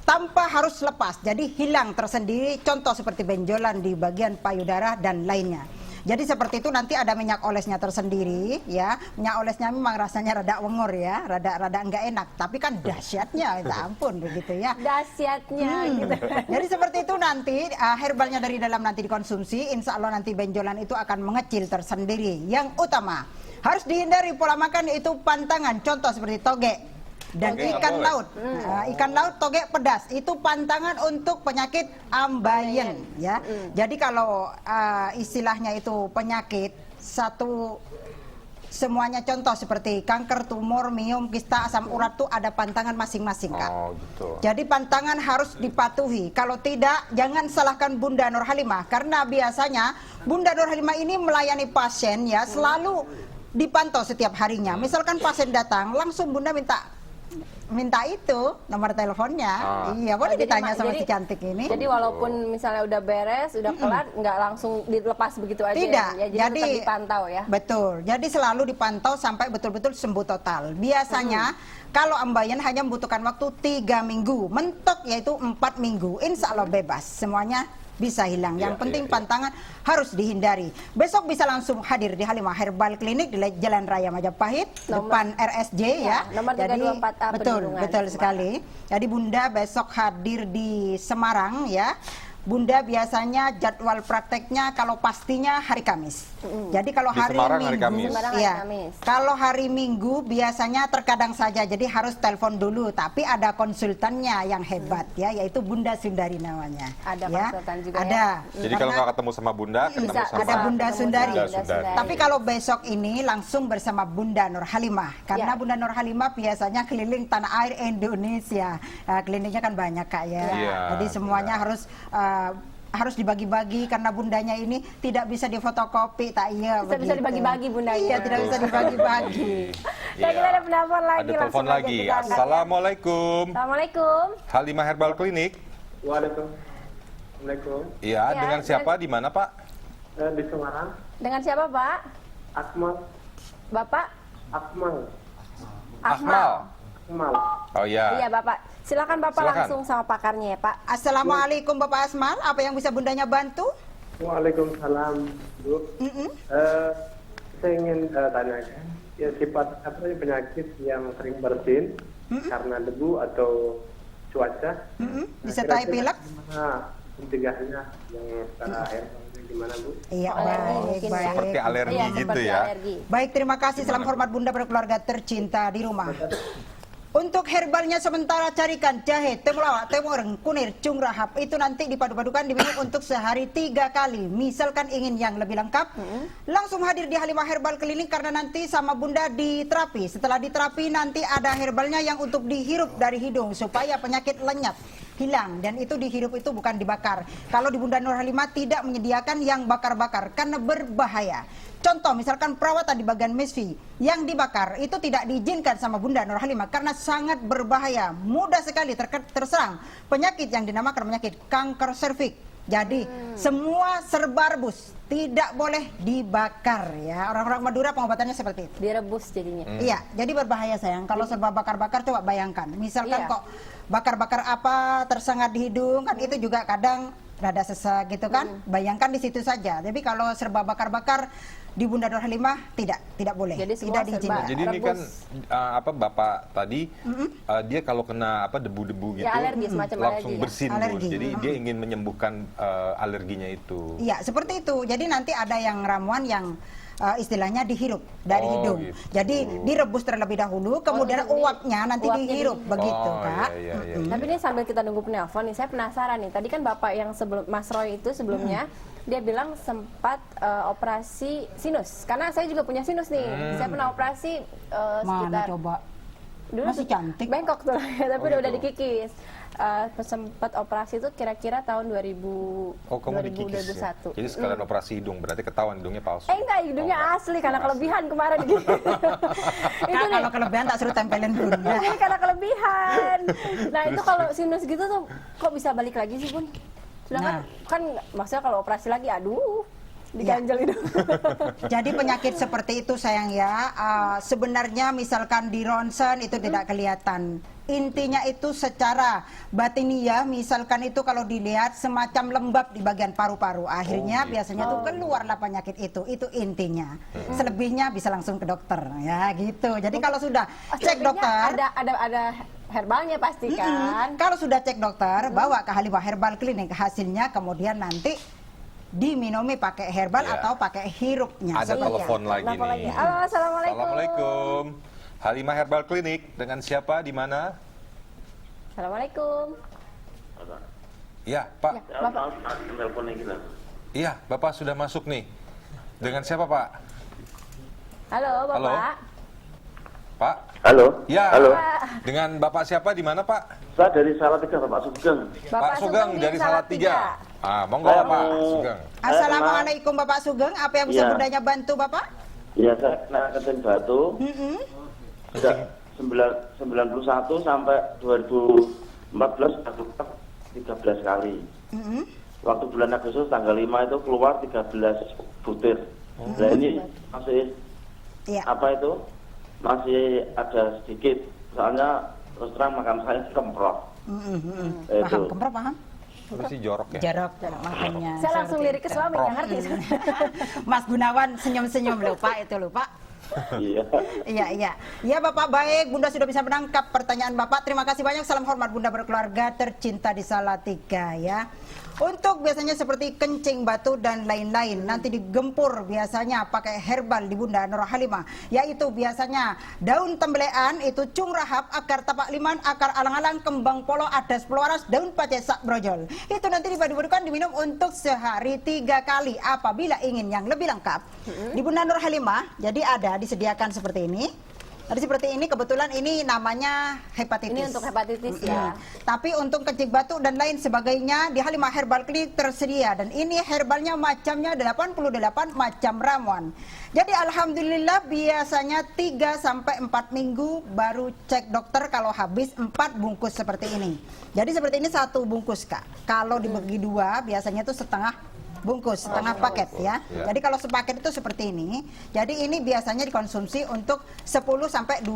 tanpa harus lepas, jadi hilang tersendiri, contoh seperti benjolan di bagian payudara dan lainnya. Jadi seperti itu, nanti ada minyak olesnya tersendiri ya. Minyak olesnya memang rasanya rada wengur ya, rada enggak enak, tapi kan dahsyatnya minta ampun begitu ya. Dahsyatnya gitu. Jadi seperti itu nanti herbalnya dari dalam nanti dikonsumsi, insya Allah nanti benjolan itu akan mengecil tersendiri. Yang utama harus dihindari pola makan itu pantangan, contoh seperti toge dan Toge ikan nggak laut. Ikan laut, toge pedas itu pantangan untuk penyakit ambeien ya. Jadi kalau istilahnya itu penyakit satu semuanya, contoh seperti kanker, tumor, miom, kista, asam urat tuh ada pantangan masing-masing, Kak. Oh, gitu. Jadi pantangan harus dipatuhi. Kalau tidak, jangan salahkan Bunda Nur Halimah, karena biasanya Bunda Nur Halimah ini melayani pasien ya, selalu dipantau setiap harinya. Misalkan pasien datang, langsung Bunda minta itu nomor teleponnya. Iya, boleh Jadi, ditanya sama jadi- si cantik ini. Jadi walaupun misalnya udah beres, udah kelar, nggak langsung dilepas begitu aja. Tidak, ya, jadi tetap dipantau ya. Betul, jadi selalu dipantau sampai betul-betul sembuh total. Biasanya kalau ambeien hanya membutuhkan waktu 3 minggu, mentok yaitu 4 minggu, insya Allah bebas, semuanya bisa hilang. Yang penting pantangan harus dihindari. Besok bisa langsung hadir di Halimah Herbal Clinic di Jalan Raya Majapahit, depan RSJ ya. nomor Jadi 324A betul, Pedurungan. betul sekali. Jadi Bunda besok hadir di Semarang ya. Bunda biasanya jadwal prakteknya kalau pastinya hari Kamis. Jadi kalau Di hari Semarang hari Minggu, Kamis. Semarang hari iya. Kamis. Kalau hari Minggu biasanya terkadang saja, jadi harus telepon dulu. Tapi ada konsultannya yang hebat ya, yaitu Bunda Sundari namanya. Ada ya. konsultan juga Ada. ya. Jadi kalau nggak ketemu sama Bunda, ketemu Bisa, sama ada Bunda ketemu Sundari. sama Bunda Sundari. Tapi kalau besok ini langsung bersama Bunda Nur Halimah, karena Ya. Bunda Nur Halimah biasanya keliling tanah air Indonesia. Kliniknya kan banyak, Kak ya. Iya, Jadi semuanya harus dibagi-bagi, karena bundanya ini tidak bisa difotokopi, tak iya Bisa begitu. dibagi-bagi bundanya. Iya, tidak bisa dibagi-bagi. Dan kita ada penelpon lagi. Ada telepon langsung aja lagi. kita angkat ya. Assalamualaikum. Assalamualaikum. Halimah Herbal Clinic. Waalaikumsalam. Iya, Ya, dengan siapa? Di mana, Pak? Di Semarang, Dengan siapa, Pak? Akmal. Bapak? Akmal. Akmal. Akmal. Oh iya. Iya, Bapak. Silakan Bapak Silakan. langsung sama pakarnya ya, Pak. Assalamualaikum Bapak Asmal, apa yang bisa bundanya bantu? Waalaikumsalam, Bu. Saya ingin tanyakan, ya sifat apa sih penyakit yang sering bersin karena debu atau cuaca? Disertai kira-kira pilek? Gimana pencegahannya yang secara air gimana, Bu? Iya, Alergi baik, mungkin ya. baik. Seperti alergi Iya, gitu seperti ya. alergi. Baik, terima kasih. Salam hormat Bunda pada keluarga tercinta di rumah. Untuk herbalnya sementara carikan jahe, temulawak, temureng, kunir, cung rahap. Itu nanti dipadu-padukan diminum untuk sehari 3 kali. Misalkan ingin yang lebih lengkap, langsung hadir di Halimah Herbal Clinic, karena nanti sama Bunda diterapi. Setelah diterapi nanti ada herbalnya yang untuk dihirup dari hidung supaya penyakit lenyap, hilang. Dan itu dihirup itu bukan dibakar. Kalau di Bunda Nur Halimah tidak menyediakan yang bakar-bakar karena berbahaya. Contoh misalkan perawatan di bagian mesfi yang dibakar itu tidak diizinkan sama Bunda Nur Halimah karena sangat berbahaya, mudah sekali terserang penyakit yang dinamakan penyakit kanker serviks. Jadi semua serba rebus, tidak boleh dibakar ya. Orang-orang Madura pengobatannya seperti itu. Direbus jadinya. Iya, jadi berbahaya sayang. Kalau serba bakar-bakar coba bayangkan. Misalkan Iya. kok bakar-bakar apa tersengat di hidung kan itu juga kadang rada sesak gitu kan. Bayangkan di situ saja. Tapi kalau serba bakar-bakar di Bunda Nur Halimah tidak boleh. Jadi semua tidak serba diizinkan. Jadi ini kan Bapak tadi dia kalau kena debu-debu gitu Ya, alergi, semacam langsung alergi ya. bersin, Bu. Alergi. Jadi dia ingin menyembuhkan alerginya itu. Iya, seperti itu. Jadi nanti ada yang ramuan yang istilahnya dihirup dari Oh, hidung. gitu. Jadi direbus terlebih dahulu, kemudian untuk uapnya nanti uapnya dihirup begitu, Oh, Kak. iya, iya, iya. Tapi ini sambil kita nunggu penelpon nih, saya penasaran nih. Tadi kan Bapak yang sebelum Mas Roy itu sebelumnya dia bilang sempat operasi sinus. Karena saya juga punya sinus nih. Saya pernah operasi Mana sekitar coba? dulu Masih cantik. bengkok tuh, tapi udah gitu. dikikis. sempat operasi itu kira-kira tahun 2000 Oh, kamu dikikis ya? 2021. Jadi sekalian operasi hidung, berarti ketahuan hidungnya palsu. Enggak, hidungnya Oh, asli karena asli. kelebihan kemarin gitu. Itu nih, Kalau kelebihan tak suruh tempelin bunda. ini karena kelebihan. Nah itu kalau sinus gitu tuh kok bisa balik lagi sih Bun? Sedangkan kan maksudnya kalau operasi lagi, aduh, diganjel hidung. Jadi penyakit seperti itu sayang ya, sebenarnya misalkan di ronsen itu tidak kelihatan. Intinya itu secara batiniah, misalkan itu kalau dilihat semacam lembab di bagian paru-paru. Akhirnya biasanya tuh keluarlah penyakit itu intinya. Selebihnya bisa langsung ke dokter ya gitu. Jadi kalau sudah cek Selebihnya dokter, ada herbalnya pasti kan. kalau sudah cek dokter, bawa ke Halimah Herbal Clinic, hasilnya kemudian nanti diminumi pakai herbal Ya. atau pakai hirupnya. Ada Seperti telepon itu. lagi Telepon lagi. nih. Halo, assalamualaikum. Assalamualaikum. Halimah Herbal Clinic, dengan siapa, di mana? Assalamualaikum. Ya, Pak. Ya, Bapak. Iya, Bapak sudah masuk nih. Dengan siapa, Pak? Halo, Bapak. Halo. Pak? Halo. Ya. Halo. Dengan Bapak siapa, di mana, Pak? Saya dari Salatiga, Bapak Sugeng. Pak Sugeng di dari Salatiga. Ah, monggo Saya Pak mau- Sugeng. Assalamualaikum Bapak Sugeng, apa yang bisa Iya. bundanya bantu Bapak? Iya, saya kena kencing batu. Sejak 91 sampai 2014 saya keluar 13 kali. Waktu bulan Agustus tanggal 5 itu keluar 13 butir. Nah ini masih Iya. apa itu? Masih ada sedikit. Soalnya terus terang makan saya kemprot. Paham, kemprok paham? Masih jorok ya? Jarok, makanya. Saya langsung lirik ke suami, nggak ngerti. Mas Gunawan senyum-senyum lupa itu lupa. Iya. Iya. Ya Bapak baik, Bunda sudah bisa menangkap pertanyaan Bapak. Terima kasih banyak. Salam hormat Bunda berkeluarga tercinta di Salatiga ya. Untuk biasanya seperti kencing, batu dan lain-lain, nanti digempur biasanya pakai herbal di Bunda Nur Halimah, yaitu biasanya daun tembelean, itu cung rahap, akar tapak liman, akar alang-alang, kembang polo, adas peluaras, daun pace sak brojol. Itu nanti dipadukan diminum untuk sehari 3 kali apabila ingin yang lebih lengkap. Di Bunda Nur Halimah, jadi ada disediakan seperti ini. Jadi seperti ini, kebetulan ini namanya hepatitis. Ini untuk hepatitis ya. Tapi untuk kencing batu dan lain sebagainya di Halimah Herbal Clinic tersedia. Dan ini herbalnya macamnya 88 macam ramuan. Jadi alhamdulillah biasanya 3-4 minggu baru cek dokter kalau habis 4 bungkus seperti ini. Jadi seperti ini 1 bungkus Kak. Kalau dibagi 2 biasanya itu setengah bungkus, setengah paket ya. Jadi kalau sepaket itu seperti ini. Jadi ini biasanya dikonsumsi untuk 10-12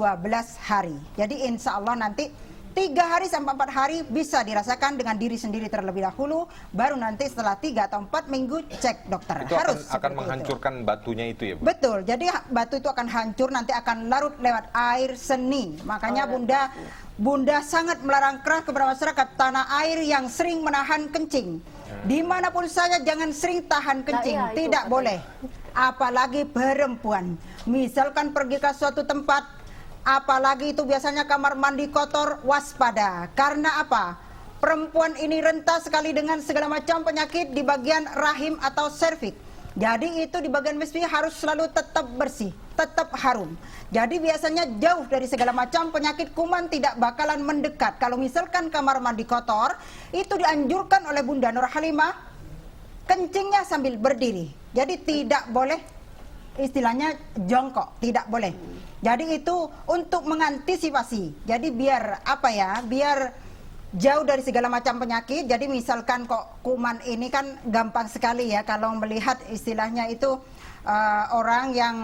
hari. Jadi insya Allah nanti 3 hari sampai 4 hari bisa dirasakan dengan diri sendiri terlebih dahulu. Baru nanti setelah 3 atau 4 minggu cek dokter. Itu Harus akan seperti menghancurkan batunya itu ya, Bu? Betul, jadi batu itu akan hancur, nanti akan larut lewat air seni. Makanya Bunda sangat melarang keras kepada masyarakat tanah air yang sering menahan kencing. Dimanapun saja jangan sering tahan kencing, Nah, iya, itu tidak katanya. boleh. Apalagi perempuan, misalkan pergi ke suatu tempat, apalagi itu biasanya kamar mandi kotor, waspada. Karena apa? Perempuan ini rentan sekali dengan segala macam penyakit di bagian rahim atau serviks. Jadi itu di bagian mesti harus selalu tetap bersih, tetap harum. Jadi biasanya jauh dari segala macam penyakit, kuman tidak bakalan mendekat. Kalau misalkan kamar mandi kotor, itu dianjurkan oleh Bunda Nur Halimah kencingnya sambil berdiri. Jadi tidak boleh istilahnya jongkok, tidak boleh. Jadi itu untuk mengantisipasi. Jadi biar apa ya? Biar jauh dari segala macam penyakit. Jadi misalkan kok kuman ini kan gampang sekali ya kalau melihat istilahnya itu orang yang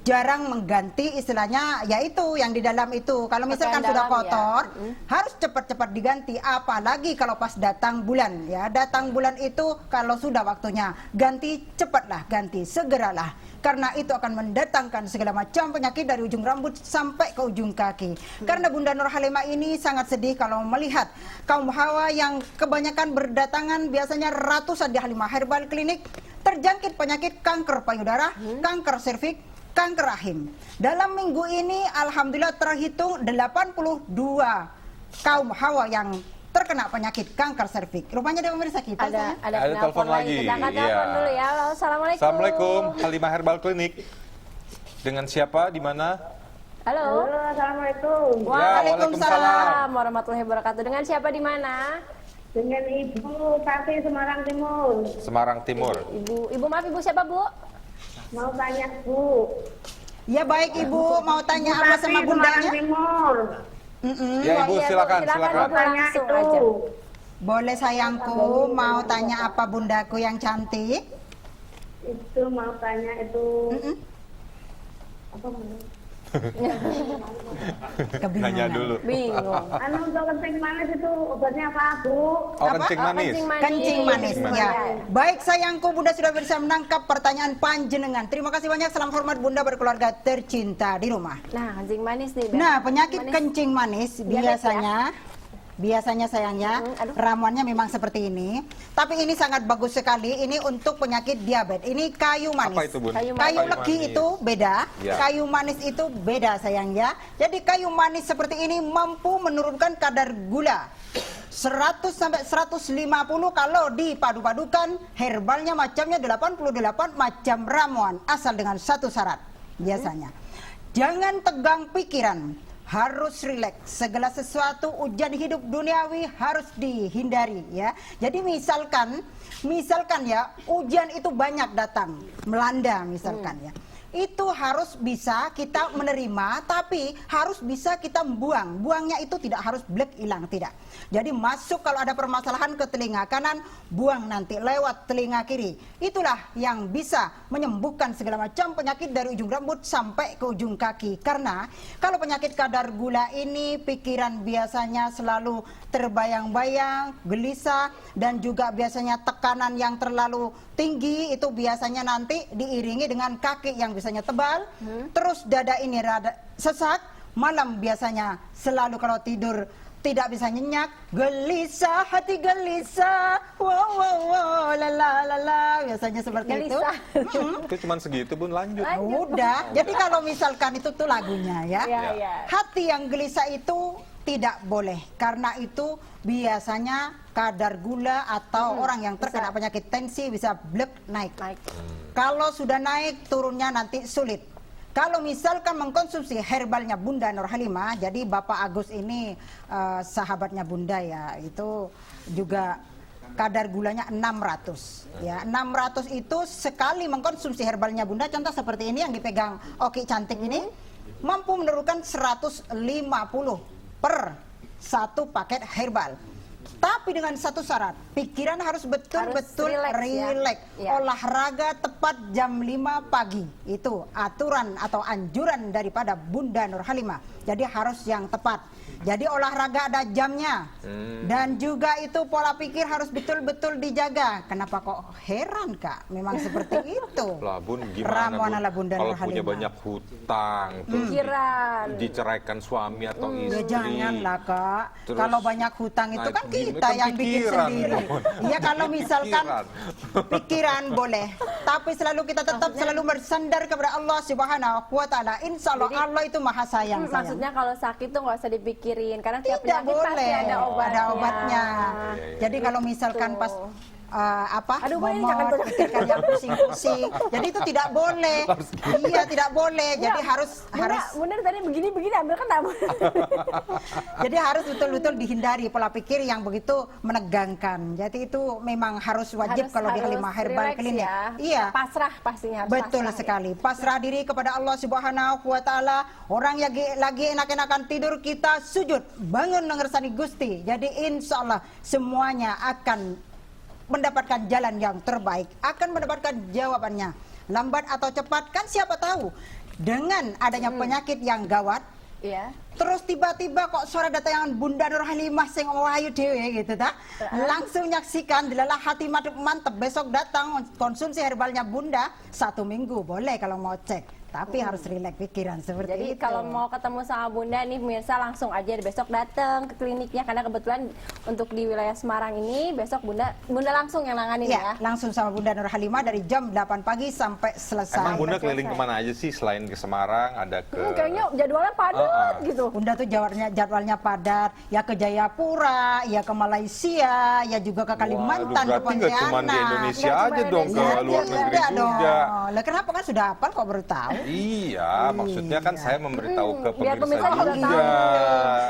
jarang mengganti istilahnya yaitu yang di dalam itu. Kalau misalkan Pakaian sudah dalam, kotor harus cepat-cepat diganti, apalagi kalau pas datang bulan ya. Datang bulan itu kalau sudah waktunya ganti, cepatlah ganti, segeralah. Karena itu akan mendatangkan segala macam penyakit dari ujung rambut sampai ke ujung kaki. Karena Bunda Nur Halimah ini sangat sedih kalau melihat kaum hawa yang kebanyakan berdatangan biasanya ratusan di Halimah Herbal Clinic terjangkit penyakit kanker payudara, kanker serviks, kanker rahim. Dalam minggu ini alhamdulillah terhitung 82 kaum hawa yang terkena penyakit kanker serviks. Rupanya ada pemirsa kita. Ada telepon lagi. Kita angkat Iya. telepon dulu ya. Halo, assalamualaikum. Assalamualaikum, Halimah Herbal Clinic. Dengan siapa, di mana? Halo. Ya, Assalamualaikum. Waalaikumsalam warahmatullahi wabarakatuh. Dengan siapa di mana? Dengan Ibu Tati Semarang Timur. Semarang Timur. Ibu maaf, Ibu siapa, Bu? Mau tanya Bu. Ya baik Ibu, mau tanya apa sama Semarang bundanya? Timur. Ya Ibu, Iya, Bu, silakan. Mau tanya langsung itu. aja. Boleh sayangku, mau tanya apa bundaku yang cantik? Itu mau tanya itu. Apa Bu? Nanya dulu. Bingung. Anu untuk kencing manis itu obatnya apa Bu? Oh, kencing manis. Kencing manis, ya. Baik sayangku, Bunda sudah bisa menangkap pertanyaan panjenengan. Terima kasih banyak, salam hormat Bunda berkeluarga tercinta di rumah. Nah, kencing manis nih. Nah, penyakit kencing manis biasanya sayangnya ramuannya memang seperti ini. Tapi ini sangat bagus sekali. Ini untuk penyakit diabetes. Ini kayu manis. Apa itu, Bun? Kayu legi manis. itu beda. Ya. Kayu manis itu beda sayang ya. Jadi kayu manis seperti ini mampu menurunkan kadar gula 100 sampai 150 kalau dipadu-padukan. Herbalnya macamnya 88 macam ramuan asal dengan satu syarat biasanya. Jangan tegang pikiran. Harus rileks, segala sesuatu ujian hidup duniawi harus dihindari ya. Jadi misalkan ya ujian itu banyak datang melanda misalkan ya. Itu harus bisa kita menerima, tapi harus bisa kita buang. Buangnya itu tidak harus blek hilang, tidak. Jadi masuk kalau ada permasalahan ke telinga kanan, buang nanti lewat telinga kiri. Itulah yang bisa menyembuhkan segala macam penyakit dari ujung rambut sampai ke ujung kaki. Karena kalau penyakit kadar gula ini, pikiran biasanya selalu terbayang-bayang, gelisah, dan juga biasanya tekanan yang terlalu tinggi, itu biasanya nanti diiringi dengan kaki yang biasanya tebal, terus dada ini rada sesak, malam biasanya selalu kalau tidur tidak bisa nyenyak, gelisah, hati gelisah, wow wow wow, lala, biasanya seperti Gelisah. itu. Itu cuma segitu, Bun, lanjut. Udah, jadi kalau misalkan itu tuh lagunya ya, Ya. hati yang gelisah itu tidak boleh, karena itu biasanya kadar gula atau orang yang terkena penyakit tensi bisa blek naik. Kalau sudah naik, turunnya nanti sulit. Kalau misalkan mengkonsumsi herbalnya Bunda Nurhalimah, jadi Bapak Agus ini sahabatnya Bunda ya, itu juga kadar gulanya 600 ya. 600 itu sekali mengkonsumsi herbalnya Bunda, contoh seperti ini yang dipegang Oki cantik ini, mampu menurunkan 150 per satu paket herbal. Tapi dengan satu syarat, pikiran harus betul-betul rileks. Ya. Olahraga tepat jam 5 pagi. Itu aturan atau anjuran daripada Bunda Nurhalimah. Jadi harus yang tepat. Jadi olahraga ada jamnya. Dan juga itu pola pikir harus betul-betul dijaga. Kenapa kok heran Kak? Memang seperti itu. Lah Bun, gimana Ramuan ala Bunda kalau Nurhalimah. punya banyak hutang, terus Pikiran. diceraikan suami atau Ya istri. janganlah Kak. Terus Kalau banyak hutang itu kan gini, kita kan yang bikin pikiran, sendiri. Bun. Iya kalau misalkan pikiran boleh, tapi selalu kita tetap selalu bersandar kepada Allah Subhanahu wa taala. Insya Allah Allah itu Maha sayang. Maksudnya kalau sakit tuh nggak usah dipikirin, karena tiap Tidak penyakit pasti boleh, ada obatnya. Jadi kalau misalkan pas Aduh, Bu, ini jangan momot, tuh. pikirkan yang pusing-pusing. Jadi itu tidak boleh. Iya, tidak boleh. Jadi harus Bunda tadi begini ambil kan Bu. jadi harus betul-betul dihindari pola pikir yang begitu menegangkan. Jadi itu memang harus wajib kalau di Halimah Herbal relax Klinik. ya. Iya. Pasrah pastinya harus Betul pasrah, sekali. Pasrah diri kepada Allah Subhanahu wa taala. Orang yang lagi enak-enakan tidur, kita sujud, bangun ngersani Gusti. Jadi insya Allah semuanya akan mendapatkan jalan yang terbaik, akan mendapatkan jawabannya. Lambat atau cepat kan siapa tahu. Dengan adanya penyakit yang gawat, Iya. terus tiba-tiba kok suara datangan Bunda Nurhalimah sing wayu dhewe gitu ta. Langsung nyaksikan, dilalah hati mantep, besok datang konsumsi herbalnya Bunda 1 minggu boleh kalau mau cek. Tapi harus rileks pikiran seperti Jadi itu. kalau mau ketemu sama Bunda nih pemirsa, langsung aja besok datang ke kliniknya, karena kebetulan untuk di wilayah Semarang ini besok Bunda langsung yang nanganin ya. Langsung sama Bunda Nurhalimah dari jam 8 pagi sampai selesai. Emang Bunda keliling kemana aja sih selain ke Semarang? Ada ke Kayaknya jadwalnya padat gitu. Bunda tuh jadwalnya padat, ya ke Jayapura, ya ke Malaysia, ya juga ke Kalimantan, ke berarti nggak cuma di Pontianak. Indonesia Nggak aja cuma dong, ke Indonesia luar aja. negeri Iya juga. dong. Lah kenapa kan sudah hafal kok baru tahu? Iya, maksudnya kan saya memberitahu ke Biar pemirsa pemirsa juga juga. tahu.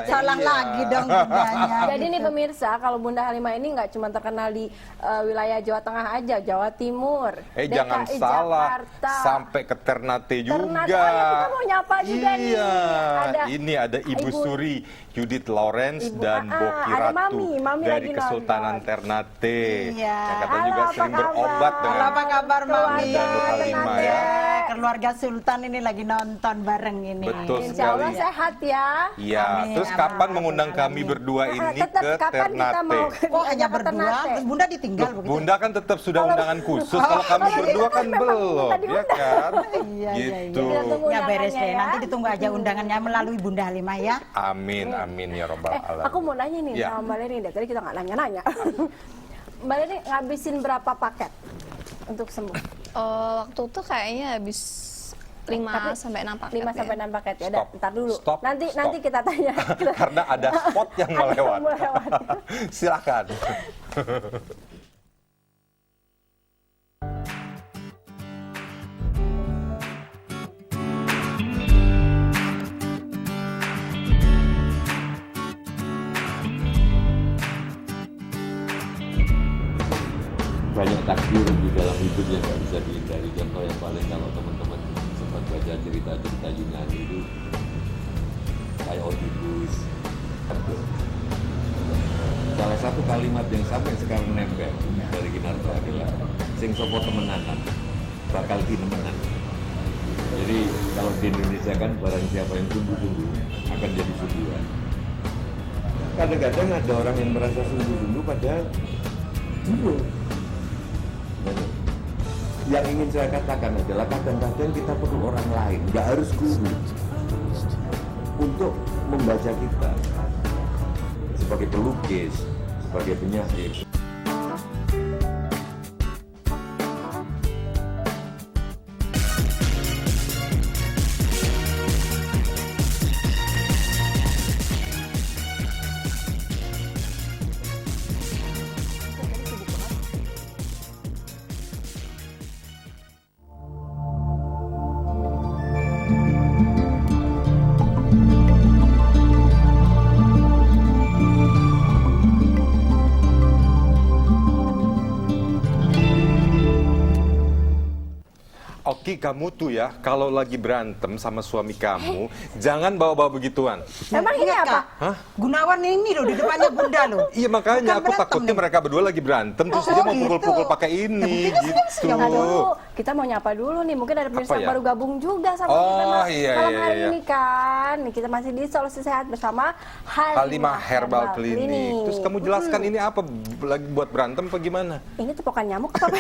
Salah Iya. lagi dong bundanya. Jadi nih pemirsa, kalau Bunda Halimah ini nggak cuma terkenal di wilayah Jawa Tengah aja, Jawa Timur, Jangan DKI salah, Jakarta, sampai ke Ternate juga. Ternate. Oh ya, kita mau nyapa juga nih. Iya, Ada ini ada Ibu Ibu- Suri, Judith Lawrence Ibu- dan Boki ada Ratu Mami dari lagi Kesultanan nonton. Ternate. Iya. Yang katanya juga Halo, apa sering kabar? berobat Halo, dengan apa kabar Mami? Keluarga Nur Halimah Ternate. ya. Keluarga Sultan ini lagi nonton bareng ini. Betul Insya Allah sekali. sehat ya. Iya, Amin, terus amin, kapan amin, mengundang amin. kami berdua ini Tetap ke kapan kita Ternate? mau Oh, hanya ke berdua? Ternate? Terus Bunda ditinggal begitu? Bunda kan tetap sudah undangan khusus, kalau kami kalau berdua kita kan memang belum, minta ya diundang. kan? Iya, iya, Gitu. iya. Kita tunggu Ya beres undangannya deh, ya. nanti ditunggu aja undangannya melalui Bunda Halimah ya. Amin, amin ya robbal alamin. Aku mau nanya nih Ya. sama Mbak Leni deh. Tadi kita nggak nanya-nanya. Mbak Leni ngabisin berapa paket untuk sembuh? Waktu itu kayaknya habis 5 sampai 6 paket. 5 sampai 6 paket ya. Udah, Stop. ntar dulu. Stop. Nanti Stop. nanti kita tanya. Karena ada spot yang Ada yang melewat. melewat. Silakan. Banyak takdir di dalam hidup yang nggak bisa dihindari. Contoh yang paling kalau teman-teman sempat baca cerita-cerita Yunani itu kayak Oedipus. Salah satu kalimat yang sampai sekarang nempel dari Kinarto adalah sing sopo temenanan bakal dinemenan. Jadi kalau di Indonesia kan barang siapa yang sungguh-sungguh akan jadi sungguhan. Kadang-kadang ada orang yang merasa sungguh-sungguh padahal belum. Yang ingin saya katakan adalah kadang-kadang kita perlu orang lain, nggak harus guru, untuk membaca kita sebagai pelukis, sebagai penyair. Oki, kamu tuh ya, kalau lagi berantem sama suami kamu, jangan bawa-bawa begituan. Emang ini Ingat, apa? Kak? Gunawan ini loh di depannya Bunda loh. Iya, makanya Bukan aku berantem takutnya nih. mereka berdua lagi berantem, terus Oh, dia mau gitu. pukul-pukul pakai ini, gitu. Jangan dulu, kita mau nyapa dulu nih. Mungkin ada pemirsa Apa ya? yang baru gabung juga sama Oh, kita iya, malam iya, hari iya. ini kan. Nih, kita masih di Solusi Sehat bersama Halimah Herbal Clinic. Terus kamu jelaskan ini apa? Lagi buat berantem apa gimana? Ini tepokan nyamuk apa?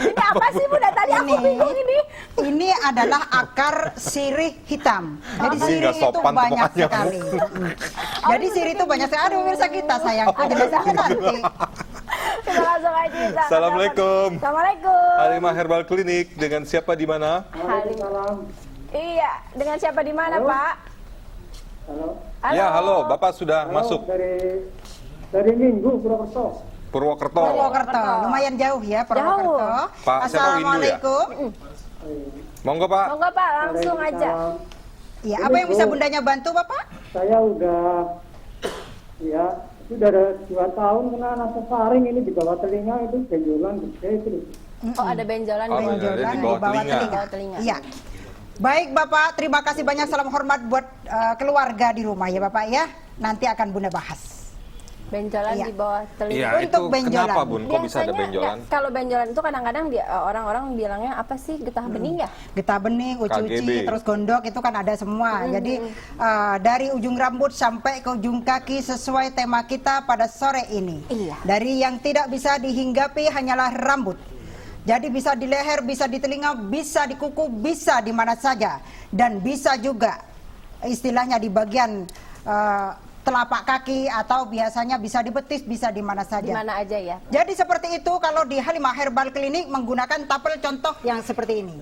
Ini apa sih Bunda? Tadi aku bingung ini. Ini adalah akar sirih hitam. Jadi Ini sirih nggak itu sopan banyak tepokannya. sekali. Jadi sirih itu banyak sekali. Aduh, pemirsa kita sayang. Jelasnya nanti. Kita langsung aja. kita akan Assalamualaikum. dapat- Assalamualaikum. Halimah Herbal Clinic dengan siapa di mana? Waalaikumsalam. Iya, dengan siapa di mana, Pak? Halo. Ya, halo, Bapak sudah Halo, masuk dari Minggu Purwokerto. Purwokerto. Purwokerto. Lumayan jauh ya Purwokerto. Jauh. Pak, siapa Windu ya? Assalamualaikum. Monggo, Pak. Monggo Pak, langsung aja. Ya, apa yang bisa Bundanya bantu Bapak? Saya udah ada 2 tahun kena nasofaring ini di bawah telinga itu benjolan gede terus. Oh, ada benjolan, Oh, benjolan. benjolan di bawah telinga. Di bawah telinga. Iya. Baik Bapak, terima kasih banyak, salam hormat buat keluarga di rumah ya Bapak ya. Nanti akan Bunda bahas. Benjolan Iya. di bawah telinga. Iya, itu Untuk benjolan. kenapa, Bun? Kok bisa ada benjolan? ya, kalau benjolan itu kadang-kadang orang-orang bilangnya apa sih, getah bening ya? Getah bening, uci-uci, KGB. terus gondok itu kan ada semua. Jadi dari ujung rambut sampai ke ujung kaki sesuai tema kita pada sore ini. Iya. Dari yang tidak bisa dihinggapi hanyalah rambut. Jadi bisa di leher, bisa di telinga, bisa di kuku, bisa di mana saja. Dan bisa juga istilahnya di bagian telapak kaki atau biasanya bisa di betis, bisa di mana Di saja. mana aja ya? Jadi seperti itu kalau di Halimah Herbal Clinic menggunakan tapel contoh yang seperti ini.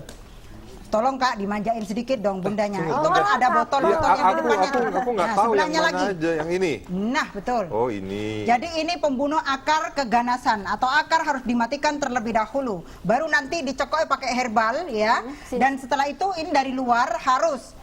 Tolong Kak dimanjain sedikit dong bundanya. Itu kan ada Iya, botol-botolnya di depannya. aku nggak tahu yang sebelahnya mana lagi. aja, yang ini. Nah, betul. Oh, ini. Jadi ini pembunuh akar keganasan atau akar harus dimatikan terlebih dahulu. Baru nanti dicokoi pakai herbal ya. Dan setelah itu ini dari luar harus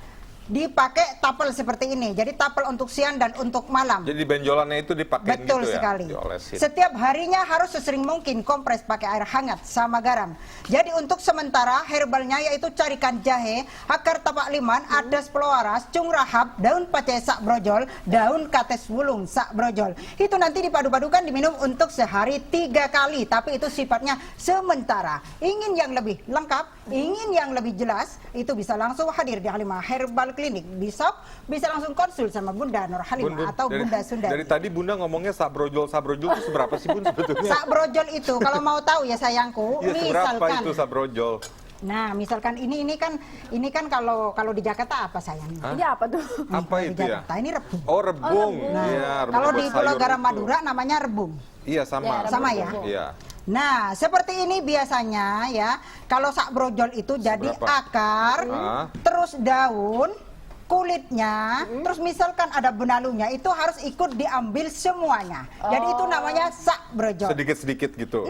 dipakai tapel seperti ini. Jadi tapel untuk siang dan untuk malam. Jadi benjolannya itu dipakai Betul gitu ya? sekali. Diolesin. Setiap harinya harus sesering mungkin kompres pakai air hangat sama garam. Jadi untuk sementara herbalnya yaitu carikan jahe, akar tapak liman, adas peloaras, cung rahab, daun pacai sak brojol, daun kates wulung sak brojol. Itu nanti dipadu-padukan diminum untuk sehari 3 kali. Tapi itu sifatnya sementara. Ingin yang lebih lengkap, ingin yang lebih jelas, itu bisa langsung hadir di Halimah Herbal Klinik di shop, bisa langsung konsul sama Bunda Nur Halimah atau Bunda Sundari. Dari tadi Bunda ngomongnya sabrojol itu seberapa sih Bun sebetulnya? Sak brojol itu kalau mau tahu ya sayangku, Iya, seberapa misalkan. itu sabrojol? Nah, misalkan ini kan kalau di Jakarta apa sayang? Ini apa tuh? Apa Di itu ya? Jakarta ini rebung. Oh, rebung. Nah, Iya, rebung kalau di buat Pulau sayur Garam itu. Madura namanya rebung. Iya, sama. Sama ya? Iya. Nah, seperti ini biasanya ya. Kalau sak brojol itu jadi Seberapa? akar, terus daun, kulitnya, terus misalkan ada benalunya, itu harus ikut diambil semuanya. Jadi itu namanya sak brojol. Sedikit-sedikit gitu.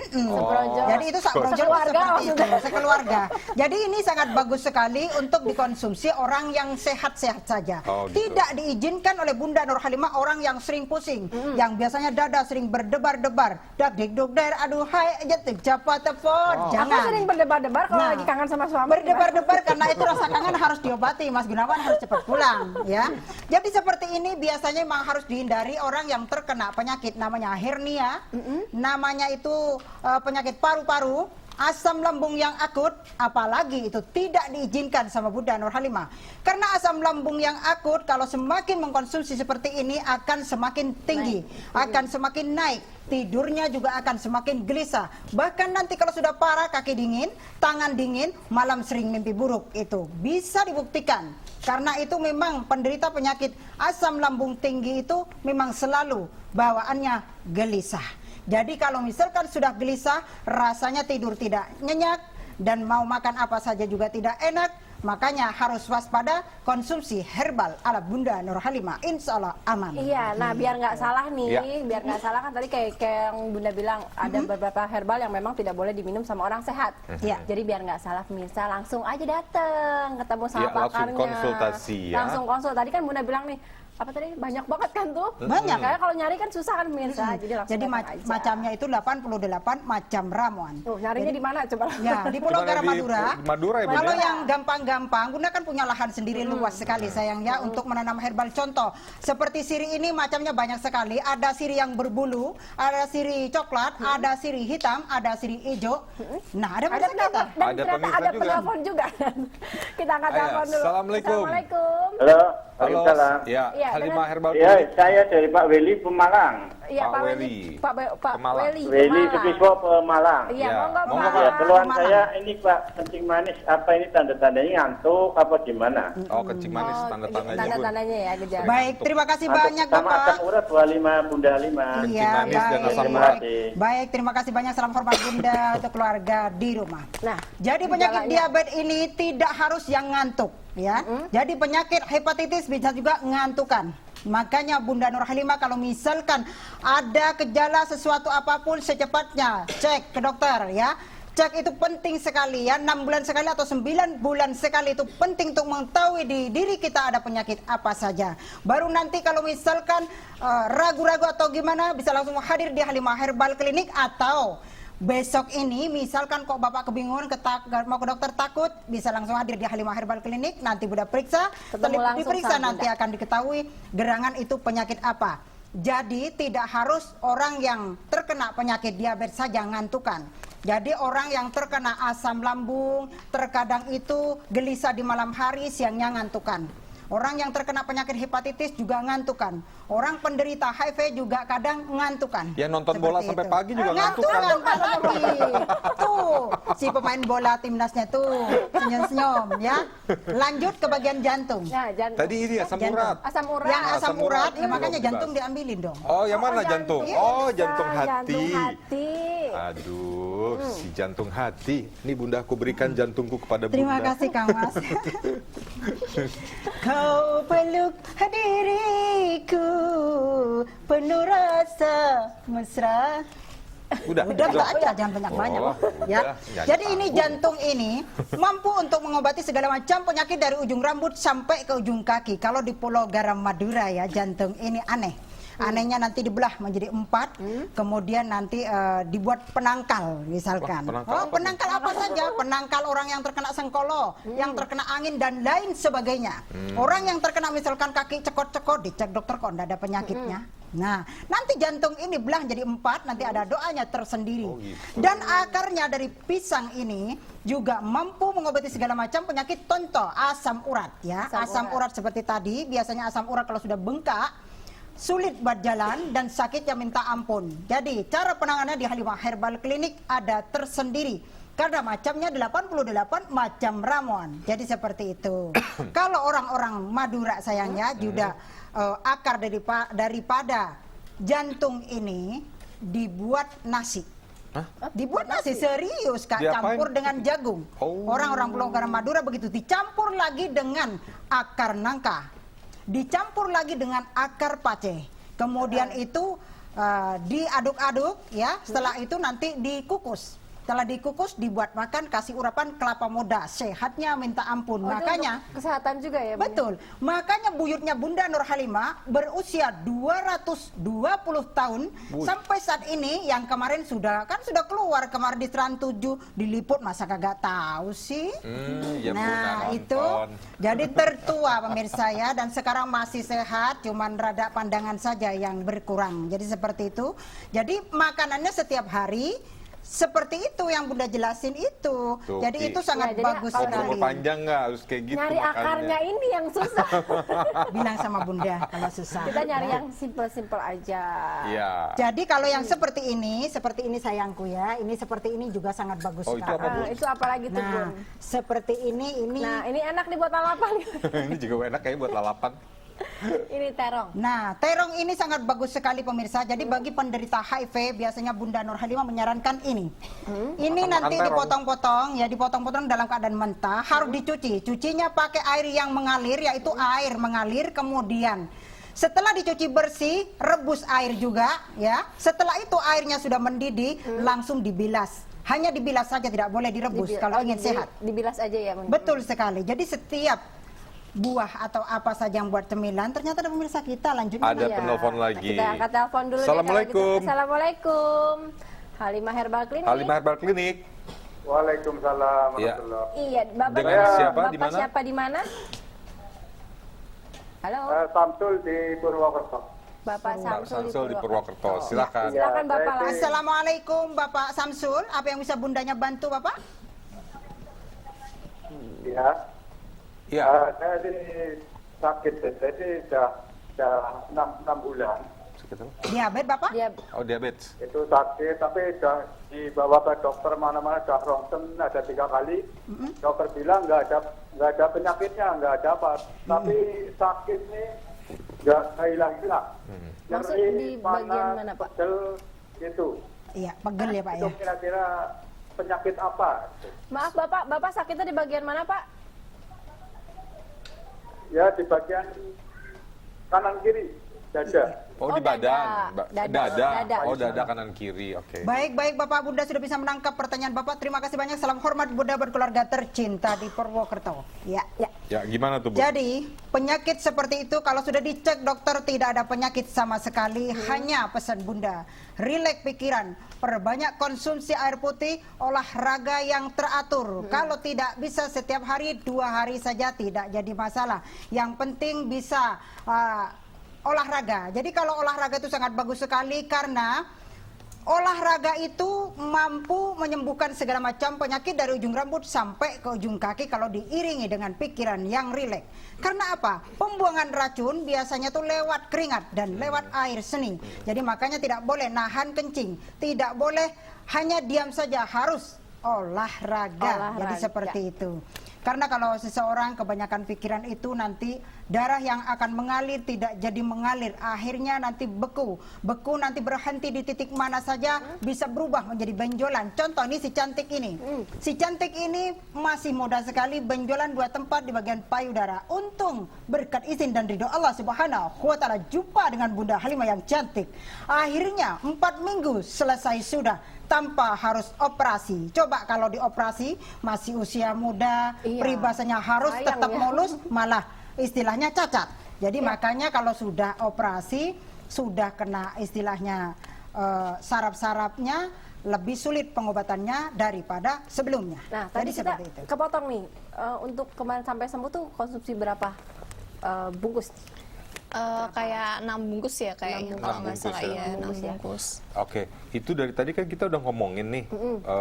Jadi itu sak brojol Sekeluarga seperti itu, maksudnya. sekeluarga. Jadi ini sangat bagus sekali untuk dikonsumsi orang yang sehat-sehat saja. Oh, gitu. Tidak diizinkan oleh Bunda Nur Halimah orang yang sering pusing, yang biasanya dada sering berdebar-debar, dak dik duk der, aduh hai jetik japa telepon. Aku Jangan. sering berdebar-debar kalau Nah, lagi kangen sama suami. Berdebar-debar karena itu rasa kangen harus diobati. Mas Gunawan harus cepat pulang ya. Jadi seperti ini biasanya memang harus dihindari orang yang terkena penyakit namanya hernia, namanya itu penyakit paru-paru, asam lambung yang akut, apalagi itu tidak diizinkan sama Bunda Nur Halimah. Karena asam lambung yang akut kalau semakin mengkonsumsi seperti ini akan semakin tinggi, akan semakin naik. Tidurnya juga akan semakin gelisah. Bahkan nanti kalau sudah parah kaki dingin, tangan dingin, malam sering mimpi buruk. Itu bisa dibuktikan. Karena itu memang penderita penyakit asam lambung tinggi itu memang selalu bawaannya gelisah. Jadi kalau misalkan sudah gelisah, rasanya tidur tidak nyenyak dan mau makan apa saja juga tidak enak, makanya harus waspada konsumsi herbal ala Bunda Nur Halimah. Insya Allah aman. Iya, nah biar nggak salah nih, Iya. biar nggak salah kan tadi kayak yang Bunda bilang ada beberapa herbal yang memang tidak boleh diminum sama orang sehat. Iya. Jadi biar nggak salah pemirsa langsung aja datang ketemu sama Iya, langsung pakarnya. konsultasi ya. Langsung konsul. Tadi kan Bunda bilang nih apa tadi banyak banget kan tuh? Banyak. Karena kalau nyari kan susah kan pemirsa. Jadi langsung Jadi datang aja. macamnya itu 88 macam ramuan. Tuh, nyarinya di mana coba? Ya, di Pulau Gimana Garam di Madura. Madura ya, Bunda? Kalau yang gampang-gampang, Bunda kan punya lahan sendiri luas sekali sayang ya untuk menanam herbal. Contoh, seperti siri ini macamnya banyak sekali. Ada siri yang berbulu, ada siri coklat, ada siri hitam, ada siri hijau. Nah, ada Ada pemirsa kita. penelpon dan Ada ternyata pemirsa ada juga. penelpon juga. Kita angkat Ayo, telepon dulu. Assalamualaikum. Assalamualaikum. Halo, Halo. Waalaikumsalam. Ya, Iya, Halimah Herbal Ya, Klinik. saya dari Pak Weli Pemalang. Iya, Pak Pak Weli. Weli. Pak Pemalang. Weli. Weli Pemalang. Supiswo Pemalang. Iya, Ya, monggo monggo, Pak. Pak. Ya, keluhan Pemalang. saya ini Pak, kencing manis, apa ini tanda-tandanya ngantuk apa gimana? Oh, kencing manis tanda-tandanya, Bun. Tanda-tandanya ya gejala. Baik, terima kasih Ngantuk banyak sama asam Bapak. urat 25 Bunda 5. Kencing manis dan asam Terima urat. kasih. Baik, terima kasih banyak. Salam hormat Bunda untuk keluarga di rumah. Nah, Jadi penyakit gejalanya. diabetes ini tidak harus yang ngantuk, ya. Jadi penyakit hepatitis bisa juga ngantukan. Makanya Bunda Nur Halimah kalau misalkan ada gejala sesuatu apapun secepatnya cek ke dokter ya. Cek itu penting sekali ya, 6 bulan sekali atau 9 bulan sekali itu penting untuk mengetahui di diri kita ada penyakit apa saja. Baru nanti kalau misalkan ragu-ragu atau gimana bisa langsung hadir di Halimah Herbal Klinik atau besok ini misalkan kok Bapak kebingungan mau ke dokter takut bisa langsung hadir di Halimah Herbal Klinik, nanti Bunda periksa, Ketemu langsung diperiksa sama nanti Bunda. akan diketahui gerangan itu penyakit apa. Jadi tidak harus orang yang terkena penyakit diabetes saja ngantukan. Jadi orang yang terkena asam lambung terkadang itu gelisah di malam hari, siangnya ngantukan. Orang yang terkena penyakit hepatitis juga ngantukan. Orang penderita HIV juga kadang ngantukan. Ya, nonton bola Seperti sampai itu. pagi juga ngantuk kan? Ngantukan pasti. Tuh, si pemain bola timnasnya tuh senyum-senyum ya. Lanjut ke bagian jantung. Nah, jantung. Tadi ini asam urat. Asam urat. Yang asam urat, ya Belum makanya dibahas. jantung diambilin dong. Oh, yang mana jantung? Oh, jantung hati. Jantung hati. Aduh, si jantung hati. Ini Bunda, aku berikan jantungku kepada Bunda. Terima kasih Kang Mas. Kau peluk diriku penuh rasa mesra. Udah aja, jangan banyak-banyak. Oh, Ya. udah, Jadi nyanyi ini panggung. jantung ini mampu untuk mengobati segala macam penyakit dari ujung rambut sampai ke ujung kaki. Kalau di Pulau Garam Madura ya, jantung ini aneh. Anehnya nanti dibelah menjadi 4, kemudian nanti dibuat penangkal misalkan. Wah, penangkal apa penangkal apa saja, penangkal orang yang terkena sengkolo, yang terkena angin dan lain sebagainya. Orang yang terkena misalkan kaki cekot-cekot, dicek dokter kok enggak ada penyakitnya. Nah, nanti jantung ini belah jadi 4, nanti ada doanya tersendiri. Oh, gitu. Dan akarnya dari pisang ini juga mampu mengobati segala macam penyakit, contoh asam urat ya. Asam urat seperti tadi, biasanya asam urat kalau sudah bengkak sulit buat jalan dan sakitnya minta ampun. Jadi cara penanganannya di Halimah Herbal Clinic ada tersendiri. Karena macamnya 88 macam ramuan. Jadi seperti itu. Kalau orang-orang Madura sayangnya juga akar daripada jantung ini dibuat nasi. Dibuat nasi serius Kak, Diapain? campur dengan jagung. Oh. Orang-orang Pulau Garam Madura begitu, dicampur lagi dengan akar nangka, dicampur lagi dengan akar pace, kemudian itu diaduk-aduk ya. Setelah itu nanti dikukus. Setelah dikukus dibuat makan, kasih urapan kelapa muda, sehatnya minta ampun. Oh, itu Makanya untuk kesehatan juga ya, Bunda? betul. Makanya buyutnya Bunda Nur Halimah berusia 220 tahun sampai saat ini. Yang kemarin sudah keluar kemarin di Trans 7 diliput, masa kagak tahu sih? Ya Nah Bunda itu nonton. jadi tertua pemirsa ya, dan sekarang masih sehat, cuman rada pandangan saja yang berkurang. Jadi seperti itu. Jadi makanannya setiap hari seperti itu yang Bunda jelasin itu. Tuh, Jadi Ki. itu sangat Ya, jadi bagus kalau sekali. Umur panjang nggak harus kayak gitu Nyari makannya. akarnya ini yang susah. Bilang sama Bunda kalau susah. Kita nyari yang simple-simple aja. Iya. Jadi kalau yang seperti ini sayangku ya, ini seperti ini juga sangat bagus Oh, itu sekali. apa, Bu? Itu apalagi tuh, Bun? Nah, seperti ini. Nah, ini enak nih buat lalapan. Ini juga enak kayaknya buat lalapan. Ini terong. Nah, terong ini sangat bagus sekali pemirsa. Jadi bagi penderita HIV biasanya Bunda Nur Halimah menyarankan ini. Ini Makan nanti terong. dipotong-potong ya, dipotong-potong dalam keadaan mentah, harus dicuci. Cucinya pakai air yang mengalir, yaitu air mengalir. Kemudian setelah dicuci bersih, rebus air juga ya. Setelah itu airnya sudah mendidih, langsung dibilas. Hanya dibilas saja, tidak boleh direbus kalau ingin sehat. Dibilas aja ya, Bunda? Betul sekali. Jadi setiap buah atau apa saja yang buat cemilan, ternyata ada pemirsa kita lanjutnya. Ada Iya. penelpon lagi. Kita angkat telepon dulu. Assalamualaikum. Deh, Assalamualaikum. Halimah Herbal Clinic. Halimah Herbal Clinic. Waalaikumsalam Iya. warahmatullahi Iya, Bapak Dengan siapa? Di mana? siapa di mana? Halo, Samsul di Purwokerto. Bapak Pak Samsul di Purwokerto. Ya, Silakan. silakan Bapak langsung. Assalamualaikum Bapak Samsul, apa yang bisa bundanya bantu Bapak? Ya. Iya. Saya ini sakit, jadi sudah 6 bulan. Diabetes Bapak? Dia Oh, diabetes. Itu sakit, tapi sudah dibawa ke dokter mana-mana, sudah ronsen ada 3 kali. Dokter bilang nggak ada penyakitnya, nggak ada apa. Tapi sakit ini nggak hilang-hilang. Maksud Nyeri, di bagian panas, mana, Pak? pegel, gitu. Iya, pegel ya Pak Itu ya. kira-kira penyakit apa? Maaf Bapak sakitnya di bagian mana Pak? Ya di bagian kanan kiri dada. Oh, di Oh, badan. dada. Dada. Oh, dada kanan kiri. Oke. Baik Bapak Bunda sudah bisa menangkap pertanyaan Bapak. Terima kasih banyak. Salam hormat Bunda berkeluarga tercinta di Purwokerto. Ya. Ya, gimana tuh, Bu? Jadi penyakit seperti itu kalau sudah dicek dokter tidak ada penyakit sama sekali, hanya pesan Bunda, rileks pikiran, perbanyak konsumsi air putih, olahraga yang teratur. Kalau tidak bisa setiap hari, 2 hari saja tidak jadi masalah. Yang penting bisa olahraga. Jadi kalau olahraga itu sangat bagus sekali karena olahraga itu mampu menyembuhkan segala macam penyakit dari ujung rambut sampai ke ujung kaki kalau diiringi dengan pikiran yang rileks. Karena apa? Pembuangan racun biasanya tuh lewat keringat dan lewat air seni. Jadi makanya tidak boleh nahan kencing, tidak boleh hanya diam saja, harus olahraga. Jadi seperti itu. Karena kalau seseorang kebanyakan pikiran itu nanti darah yang akan mengalir tidak jadi mengalir, akhirnya nanti beku nanti berhenti di titik mana saja, bisa berubah menjadi benjolan. Contoh ini si cantik ini, si cantik ini masih muda sekali, benjolan 2 tempat di bagian payudara. Untung berkat izin dan ridho Allah Subhanahu wa Ta'ala jumpa dengan Bunda Halimah yang cantik. Akhirnya 4 minggu selesai sudah, tanpa harus operasi. Coba kalau dioperasi masih usia muda, peribahasanya harus tetap mulus, malah istilahnya cacat. Jadi makanya kalau sudah operasi, sudah kena istilahnya saraf-sarafnya, lebih sulit pengobatannya daripada sebelumnya. Nah, tadi kita kepotong nih, untuk kemarin sampai sembuh tuh konsumsi berapa bungkus? Kayak 6 bungkus ya, kayak kalau nggak salah ya, 6 bungkus. Oke, itu dari tadi kan kita udah ngomongin nih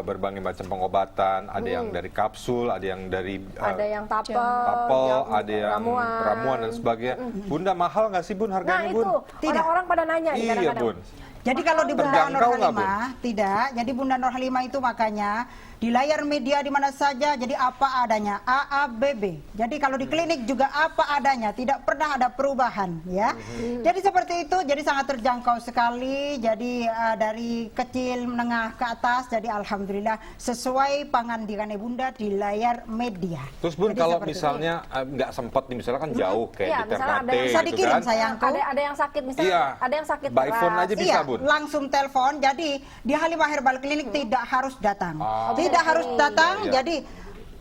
berbagai macam pengobatan, ada yang dari kapsul, ada yang dari ada yang tapel, ada yang ramuan dan sebagainya. Bunda, mahal nggak sih Bun harganya, Bun? Nah itu, orang-orang pada nanya nih Iya Bun. Jadi kalau di Bunda Nur Halimah tidak, jadi Bunda Nur Halimah itu makanya di layar media di mana saja jadi apa adanya, AABB. Jadi kalau di klinik juga apa adanya, tidak pernah ada perubahan ya. Jadi seperti itu, jadi sangat terjangkau sekali. Jadi dari kecil menengah ke atas, jadi alhamdulillah sesuai pangandikan Bunda di layar media. Terus Bun, kalau misalnya nggak sempat nih, misalnya kan jauh kayak di Ternate bisa dikirim sayangku. Ada yang sakit misalnya, ada yang sakit by phone aja bisa Bun. Langsung telepon. Jadi di Halimah Herbal Clinic tidak harus datang. Tidak harus datang. Jadi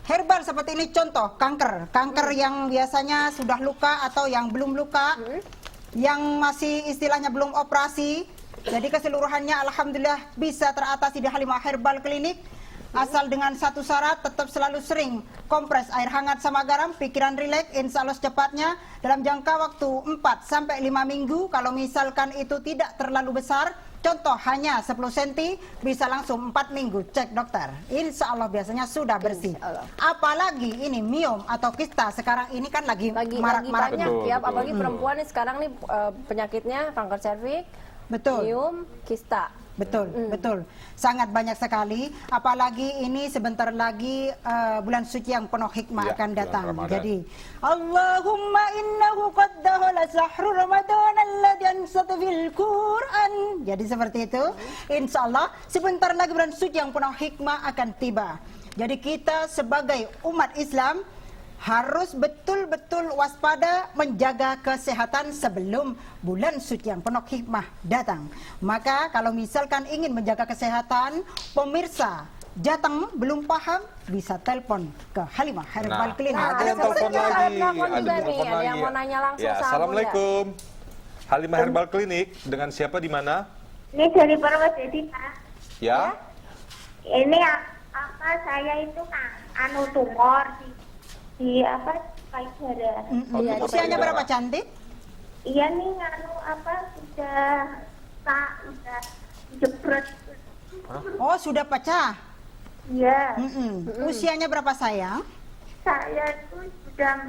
herbal seperti ini contoh kanker yang biasanya sudah luka atau yang belum luka, yang masih istilahnya belum operasi. Jadi keseluruhannya alhamdulillah bisa teratasi di Halimah Herbal Clinic. Asal dengan satu syarat, tetap selalu sering kompres air hangat sama garam, pikiran rileks, insya Allah secepatnya dalam jangka waktu 4-5 minggu. Kalau misalkan itu tidak terlalu besar, contoh hanya 10 cm, bisa langsung 4 minggu cek dokter. Insya Allah biasanya sudah bersih. Apalagi ini miom atau kista sekarang ini kan lagi marak-maraknya. Ya, apalagi perempuan nih sekarang nih penyakitnya kanker serviks, miom, kista. Betul, betul. Sangat banyak sekali. Apalagi ini sebentar lagi bulan suci yang penuh hikmah akan datang. Jadi, Allahumma innahu qad dakhala sahru Ramadan alladhi ansata fil Qur'an. Jadi seperti itu. Insya Allah sebentar lagi bulan suci yang penuh hikmah akan tiba. Jadi kita sebagai umat Islam harus betul-betul waspada menjaga kesehatan sebelum bulan suci yang penuh hikmah datang. Maka kalau misalkan ingin menjaga kesehatan, pemirsa Jateng belum paham, bisa telepon ke Halimah Herbal Clinic. Ada yang telepon lagi, ada yang mau nanya langsung. Assalamualaikum. Halimah Herbal Clinic, dengan siapa di mana? Ini dari Purwodadi, Pak. Ya. Ini apa saya itu kan tumor di payudara. Usianya berapa cantik? Iya nih sudah jebrot. Oh sudah pecah? Iya. Usianya berapa sayang? Saya itu sudah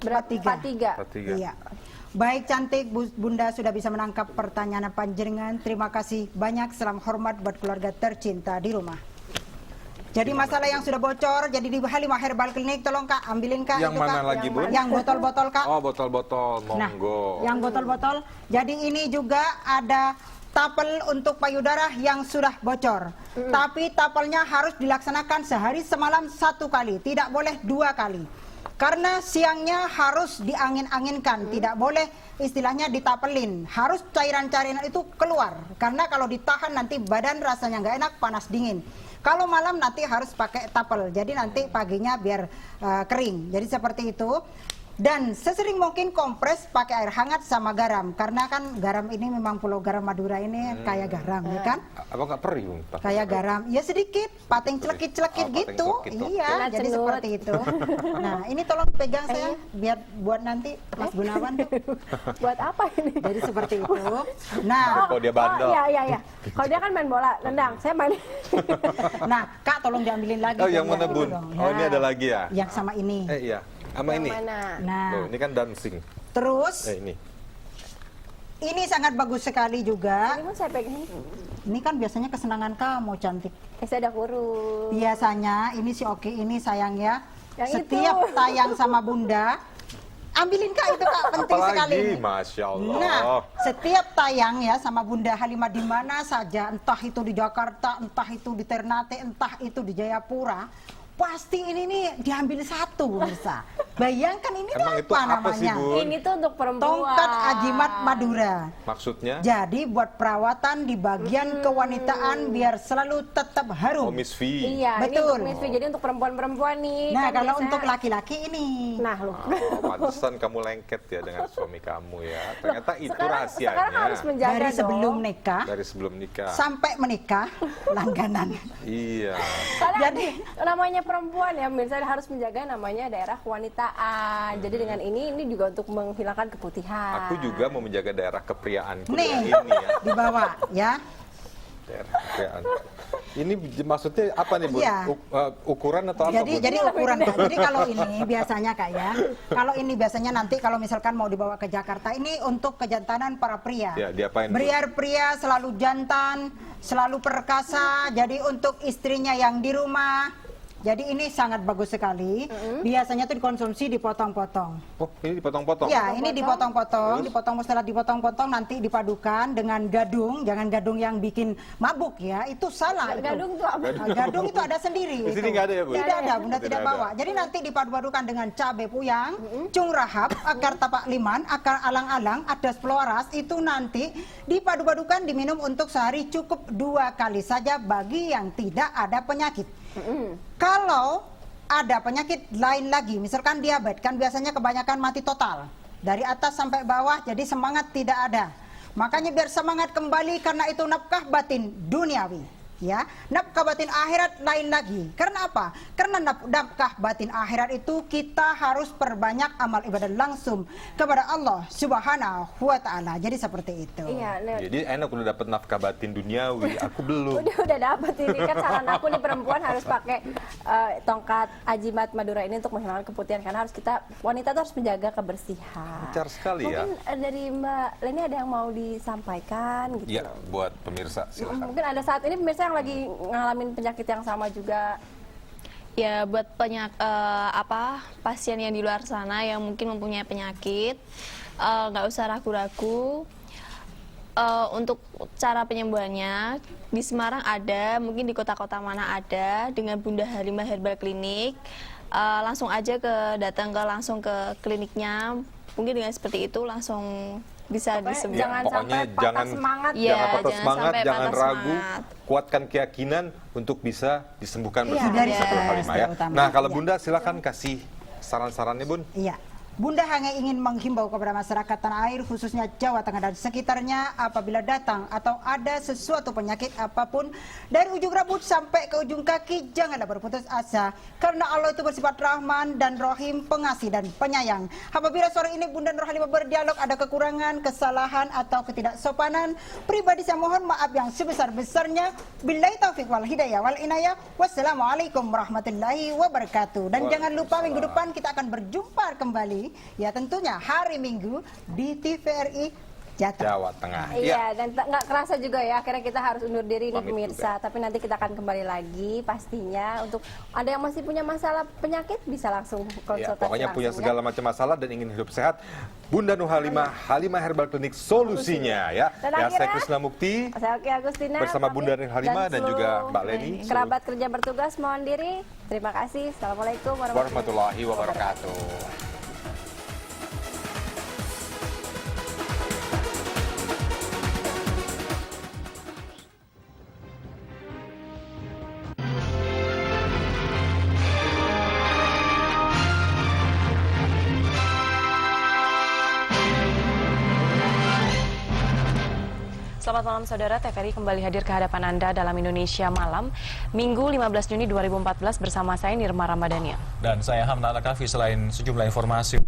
43. Iya. Baik cantik, Bunda sudah bisa menangkap pertanyaan panjenengan. Terima kasih banyak, salam hormat buat keluarga tercinta di rumah. Jadi masalah yang sudah bocor, jadi di Halimah Herbal Clinic, tolong Kak, ambilin Kak. Yang itu, mana Kak. lagi, Bun? Yang botol-botol Kak. Oh, botol-botol, monggo. Nah, yang botol-botol. Jadi ini juga ada tapel untuk payudara yang sudah bocor. Tapi tapelnya harus dilaksanakan sehari semalam 1 kali, tidak boleh 2 kali. Karena siangnya harus diangin-anginkan, tidak boleh istilahnya ditapelin. Harus cairan-cairan itu keluar. Karena kalau ditahan nanti badan rasanya nggak enak, panas dingin. Kalau malam nanti harus pakai tapel, jadi nanti paginya biar kering. Jadi seperti itu. Dan sesering mungkin kompres pakai air hangat sama garam, karena kan garam ini memang Pulau Garam Madura ini kayak garam, ya kan? Apa nggak perih, Bung? Kayak garam, ya sedikit, pating celekit-celekit gitu. Iya, jadi seperti itu. Nah, ini tolong pegang saya, biar buat nanti Mas Gunawan. Buat apa ini? Jadi seperti itu. Nah, kalau dia bandel. Iya. Kalau dia kan main bola, nendang. Saya main. Nah, Kak tolong diambilin lagi. Oh, yang mana, Bun? Oh, ini ada lagi ya? Yang sama ini. Iya. Sama ini. Mana? Nah, loh, ini kan dancing. terus ini sangat bagus sekali juga. Ini mau saya pegang. Ini kan biasanya kesenangan kamu, cantik. Saya udah kurus. Biasanya ini si Oki ini sayang ya. Yang Setiap itu. tayang sama Bunda, ambilin Kak itu Kak, penting sekali. Apalagi, Masya Allah. Nah, setiap tayang ya sama Bunda Halimah di mana saja, entah itu di Jakarta, entah itu di Ternate, entah itu di Jayapura, pasti ini nih diambil satu, pemirsa. Bayangkan ini Emang tuh itu apa sih, namanya? Bu? Ini tuh untuk perempuan. Tongkat Ajimat Madura. Maksudnya? Jadi buat perawatan di bagian kewanitaan biar selalu tetap harum. Oh, Miss V. Iya, ini Betul. untuk Miss V. Jadi untuk perempuan-perempuan nih. Nah, kan kalau biasanya- untuk laki-laki ini. Nah, lu. Oh, pantesan kamu lengket ya dengan suami kamu ya. Ternyata itu rahasianya. Sekarang harus menjaga Dari sebelum dong. nikah Dari sebelum nikah. sampai menikah langganan. Iya. Soalnya Jadi- namanya perempuan ya, misalnya harus menjaga namanya daerah kewanitaan. Jadi dengan ini juga untuk menghilangkan keputihan. Aku juga mau menjaga daerah kepriaanku Nih, dengan ini ya. dibawa ya. Daerah kepriaan. Ini maksudnya apa nih, Bu? Iya. Ukuran atau apa, Bu? Jadi ukuran Kak. Jadi kalau ini biasanya Kak ya. Kalau ini biasanya nanti kalau misalkan mau dibawa ke Jakarta, ini untuk kejantanan para pria. Ya, diapain, Bu? Biar pria selalu jantan, selalu perkasa. Jadi untuk istrinya yang di rumah. Jadi ini sangat bagus sekali. Biasanya tuh dikonsumsi dipotong-potong. Oh, ini dipotong-potong? Ya, ini dipotong-potong, setelah dipotong-potong nanti dipadukan dengan gadung, jangan gadung yang bikin mabuk ya, itu salah. Itu. Gadung tuh apa? Gadung itu ada sendiri. Di sini itu. nggak ada ya, Bu? Tidak ada, Bunda Tidak tidak ada. bawa. Jadi nanti dipadu-padukan dengan cabai puyang, cung rahap, akar tapak liman, akar alang-alang, adas peloras, itu nanti dipadu-padukan diminum untuk sehari cukup 2 kali saja bagi yang tidak ada penyakit. Kalau ada penyakit lain lagi, misalkan diabetes, kan biasanya kebanyakan mati total. Dari atas sampai bawah, jadi semangat tidak ada. Makanya biar semangat kembali, karena itu nafkah batin duniawi. Ya, nafkah batin akhirat lain lagi. Karena apa? Karena nafkah batin akhirat itu kita harus perbanyak amal ibadah langsung kepada Allah Subhanahu wa taala. Jadi seperti itu. Iya, nah, Jadi enak udah dapat nafkah batin duniawi, aku belum. udah dapet ini kan saran aku nih, perempuan harus pakai tongkat Ajimat Madura ini untuk menghilangkan keputihan, karena harus kita wanita tuh harus menjaga kebersihan. Lancar sekali ya. Mungkin dari Mbak Leni ada yang mau disampaikan gitu. Ya, buat pemirsa silakan. Mungkin ada saat ini pemirsa yang lagi ngalamin penyakit yang sama juga. Ya, buat pasien yang di luar sana yang mungkin mempunyai penyakit, nggak usah ragu-ragu. Untuk cara penyembuhannya di Semarang ada, mungkin di kota-kota mana ada, dengan Bunda Halimah Herbal Clinic. Langsung aja langsung ke kliniknya. Mungkin dengan seperti itu langsung bisa disembuh. Jangan pokoknya sampai patah semangat. Iya, jangan patah jangan semangat, sampai jangan patah ragu, semangat. kuatkan keyakinan untuk bisa disembuhkan bersama dari Bisa stres Halimah ya. terutama. Nah, kalau Iya. Bunda silakan kasih saran-sarannya, Bun. Iya. Bunda hanya ingin menghimbau kepada masyarakat tanah air, khususnya Jawa Tengah dan sekitarnya, apabila datang atau ada sesuatu penyakit apapun, dari ujung rambut sampai ke ujung kaki, janganlah berputus asa, karena Allah itu bersifat Rahman dan Rahim, pengasih dan penyayang. Apabila sore ini Bunda Nur Halimah berdialog ada kekurangan, kesalahan atau ketidaksopanan, pribadi saya mohon maaf yang sebesar-besarnya. Billahi taufik wal hidayah wal inayah. Wassalamualaikum warahmatullahi wabarakatuh. Dan jangan lupa minggu depan kita akan berjumpa kembali, ya tentunya hari Minggu di TVRI Jawa Tengah. Iya, dan nggak kerasa juga ya, akhirnya kita harus undur diri nih Pamit pemirsa. Tapi nanti kita akan kembali lagi pastinya. Untuk ada yang masih punya masalah penyakit, bisa langsung Ya, konsultasi pokoknya langsung, punya ya. segala macam masalah dan ingin hidup sehat, Bunda Nur Halimah, Halimah Herbal Clinic solusinya ya. Dan Ya, saya akhirnya, Krisna Mukti Saya Oki Agustina bersama pamit, Bunda Nur Halimah dan juga seluruh Mbak Leni. Kerabat kerja bertugas mohon diri. Terima kasih. Assalamualaikum Warahmatullahi wabarakatuh. Selamat malam saudara, TVRI kembali hadir ke hadapan Anda dalam Indonesia Malam, Minggu 15 Juni 2014 bersama saya Nirma Ramadhania. Dan saya Hamna Al-Kafi. Selain sejumlah informasi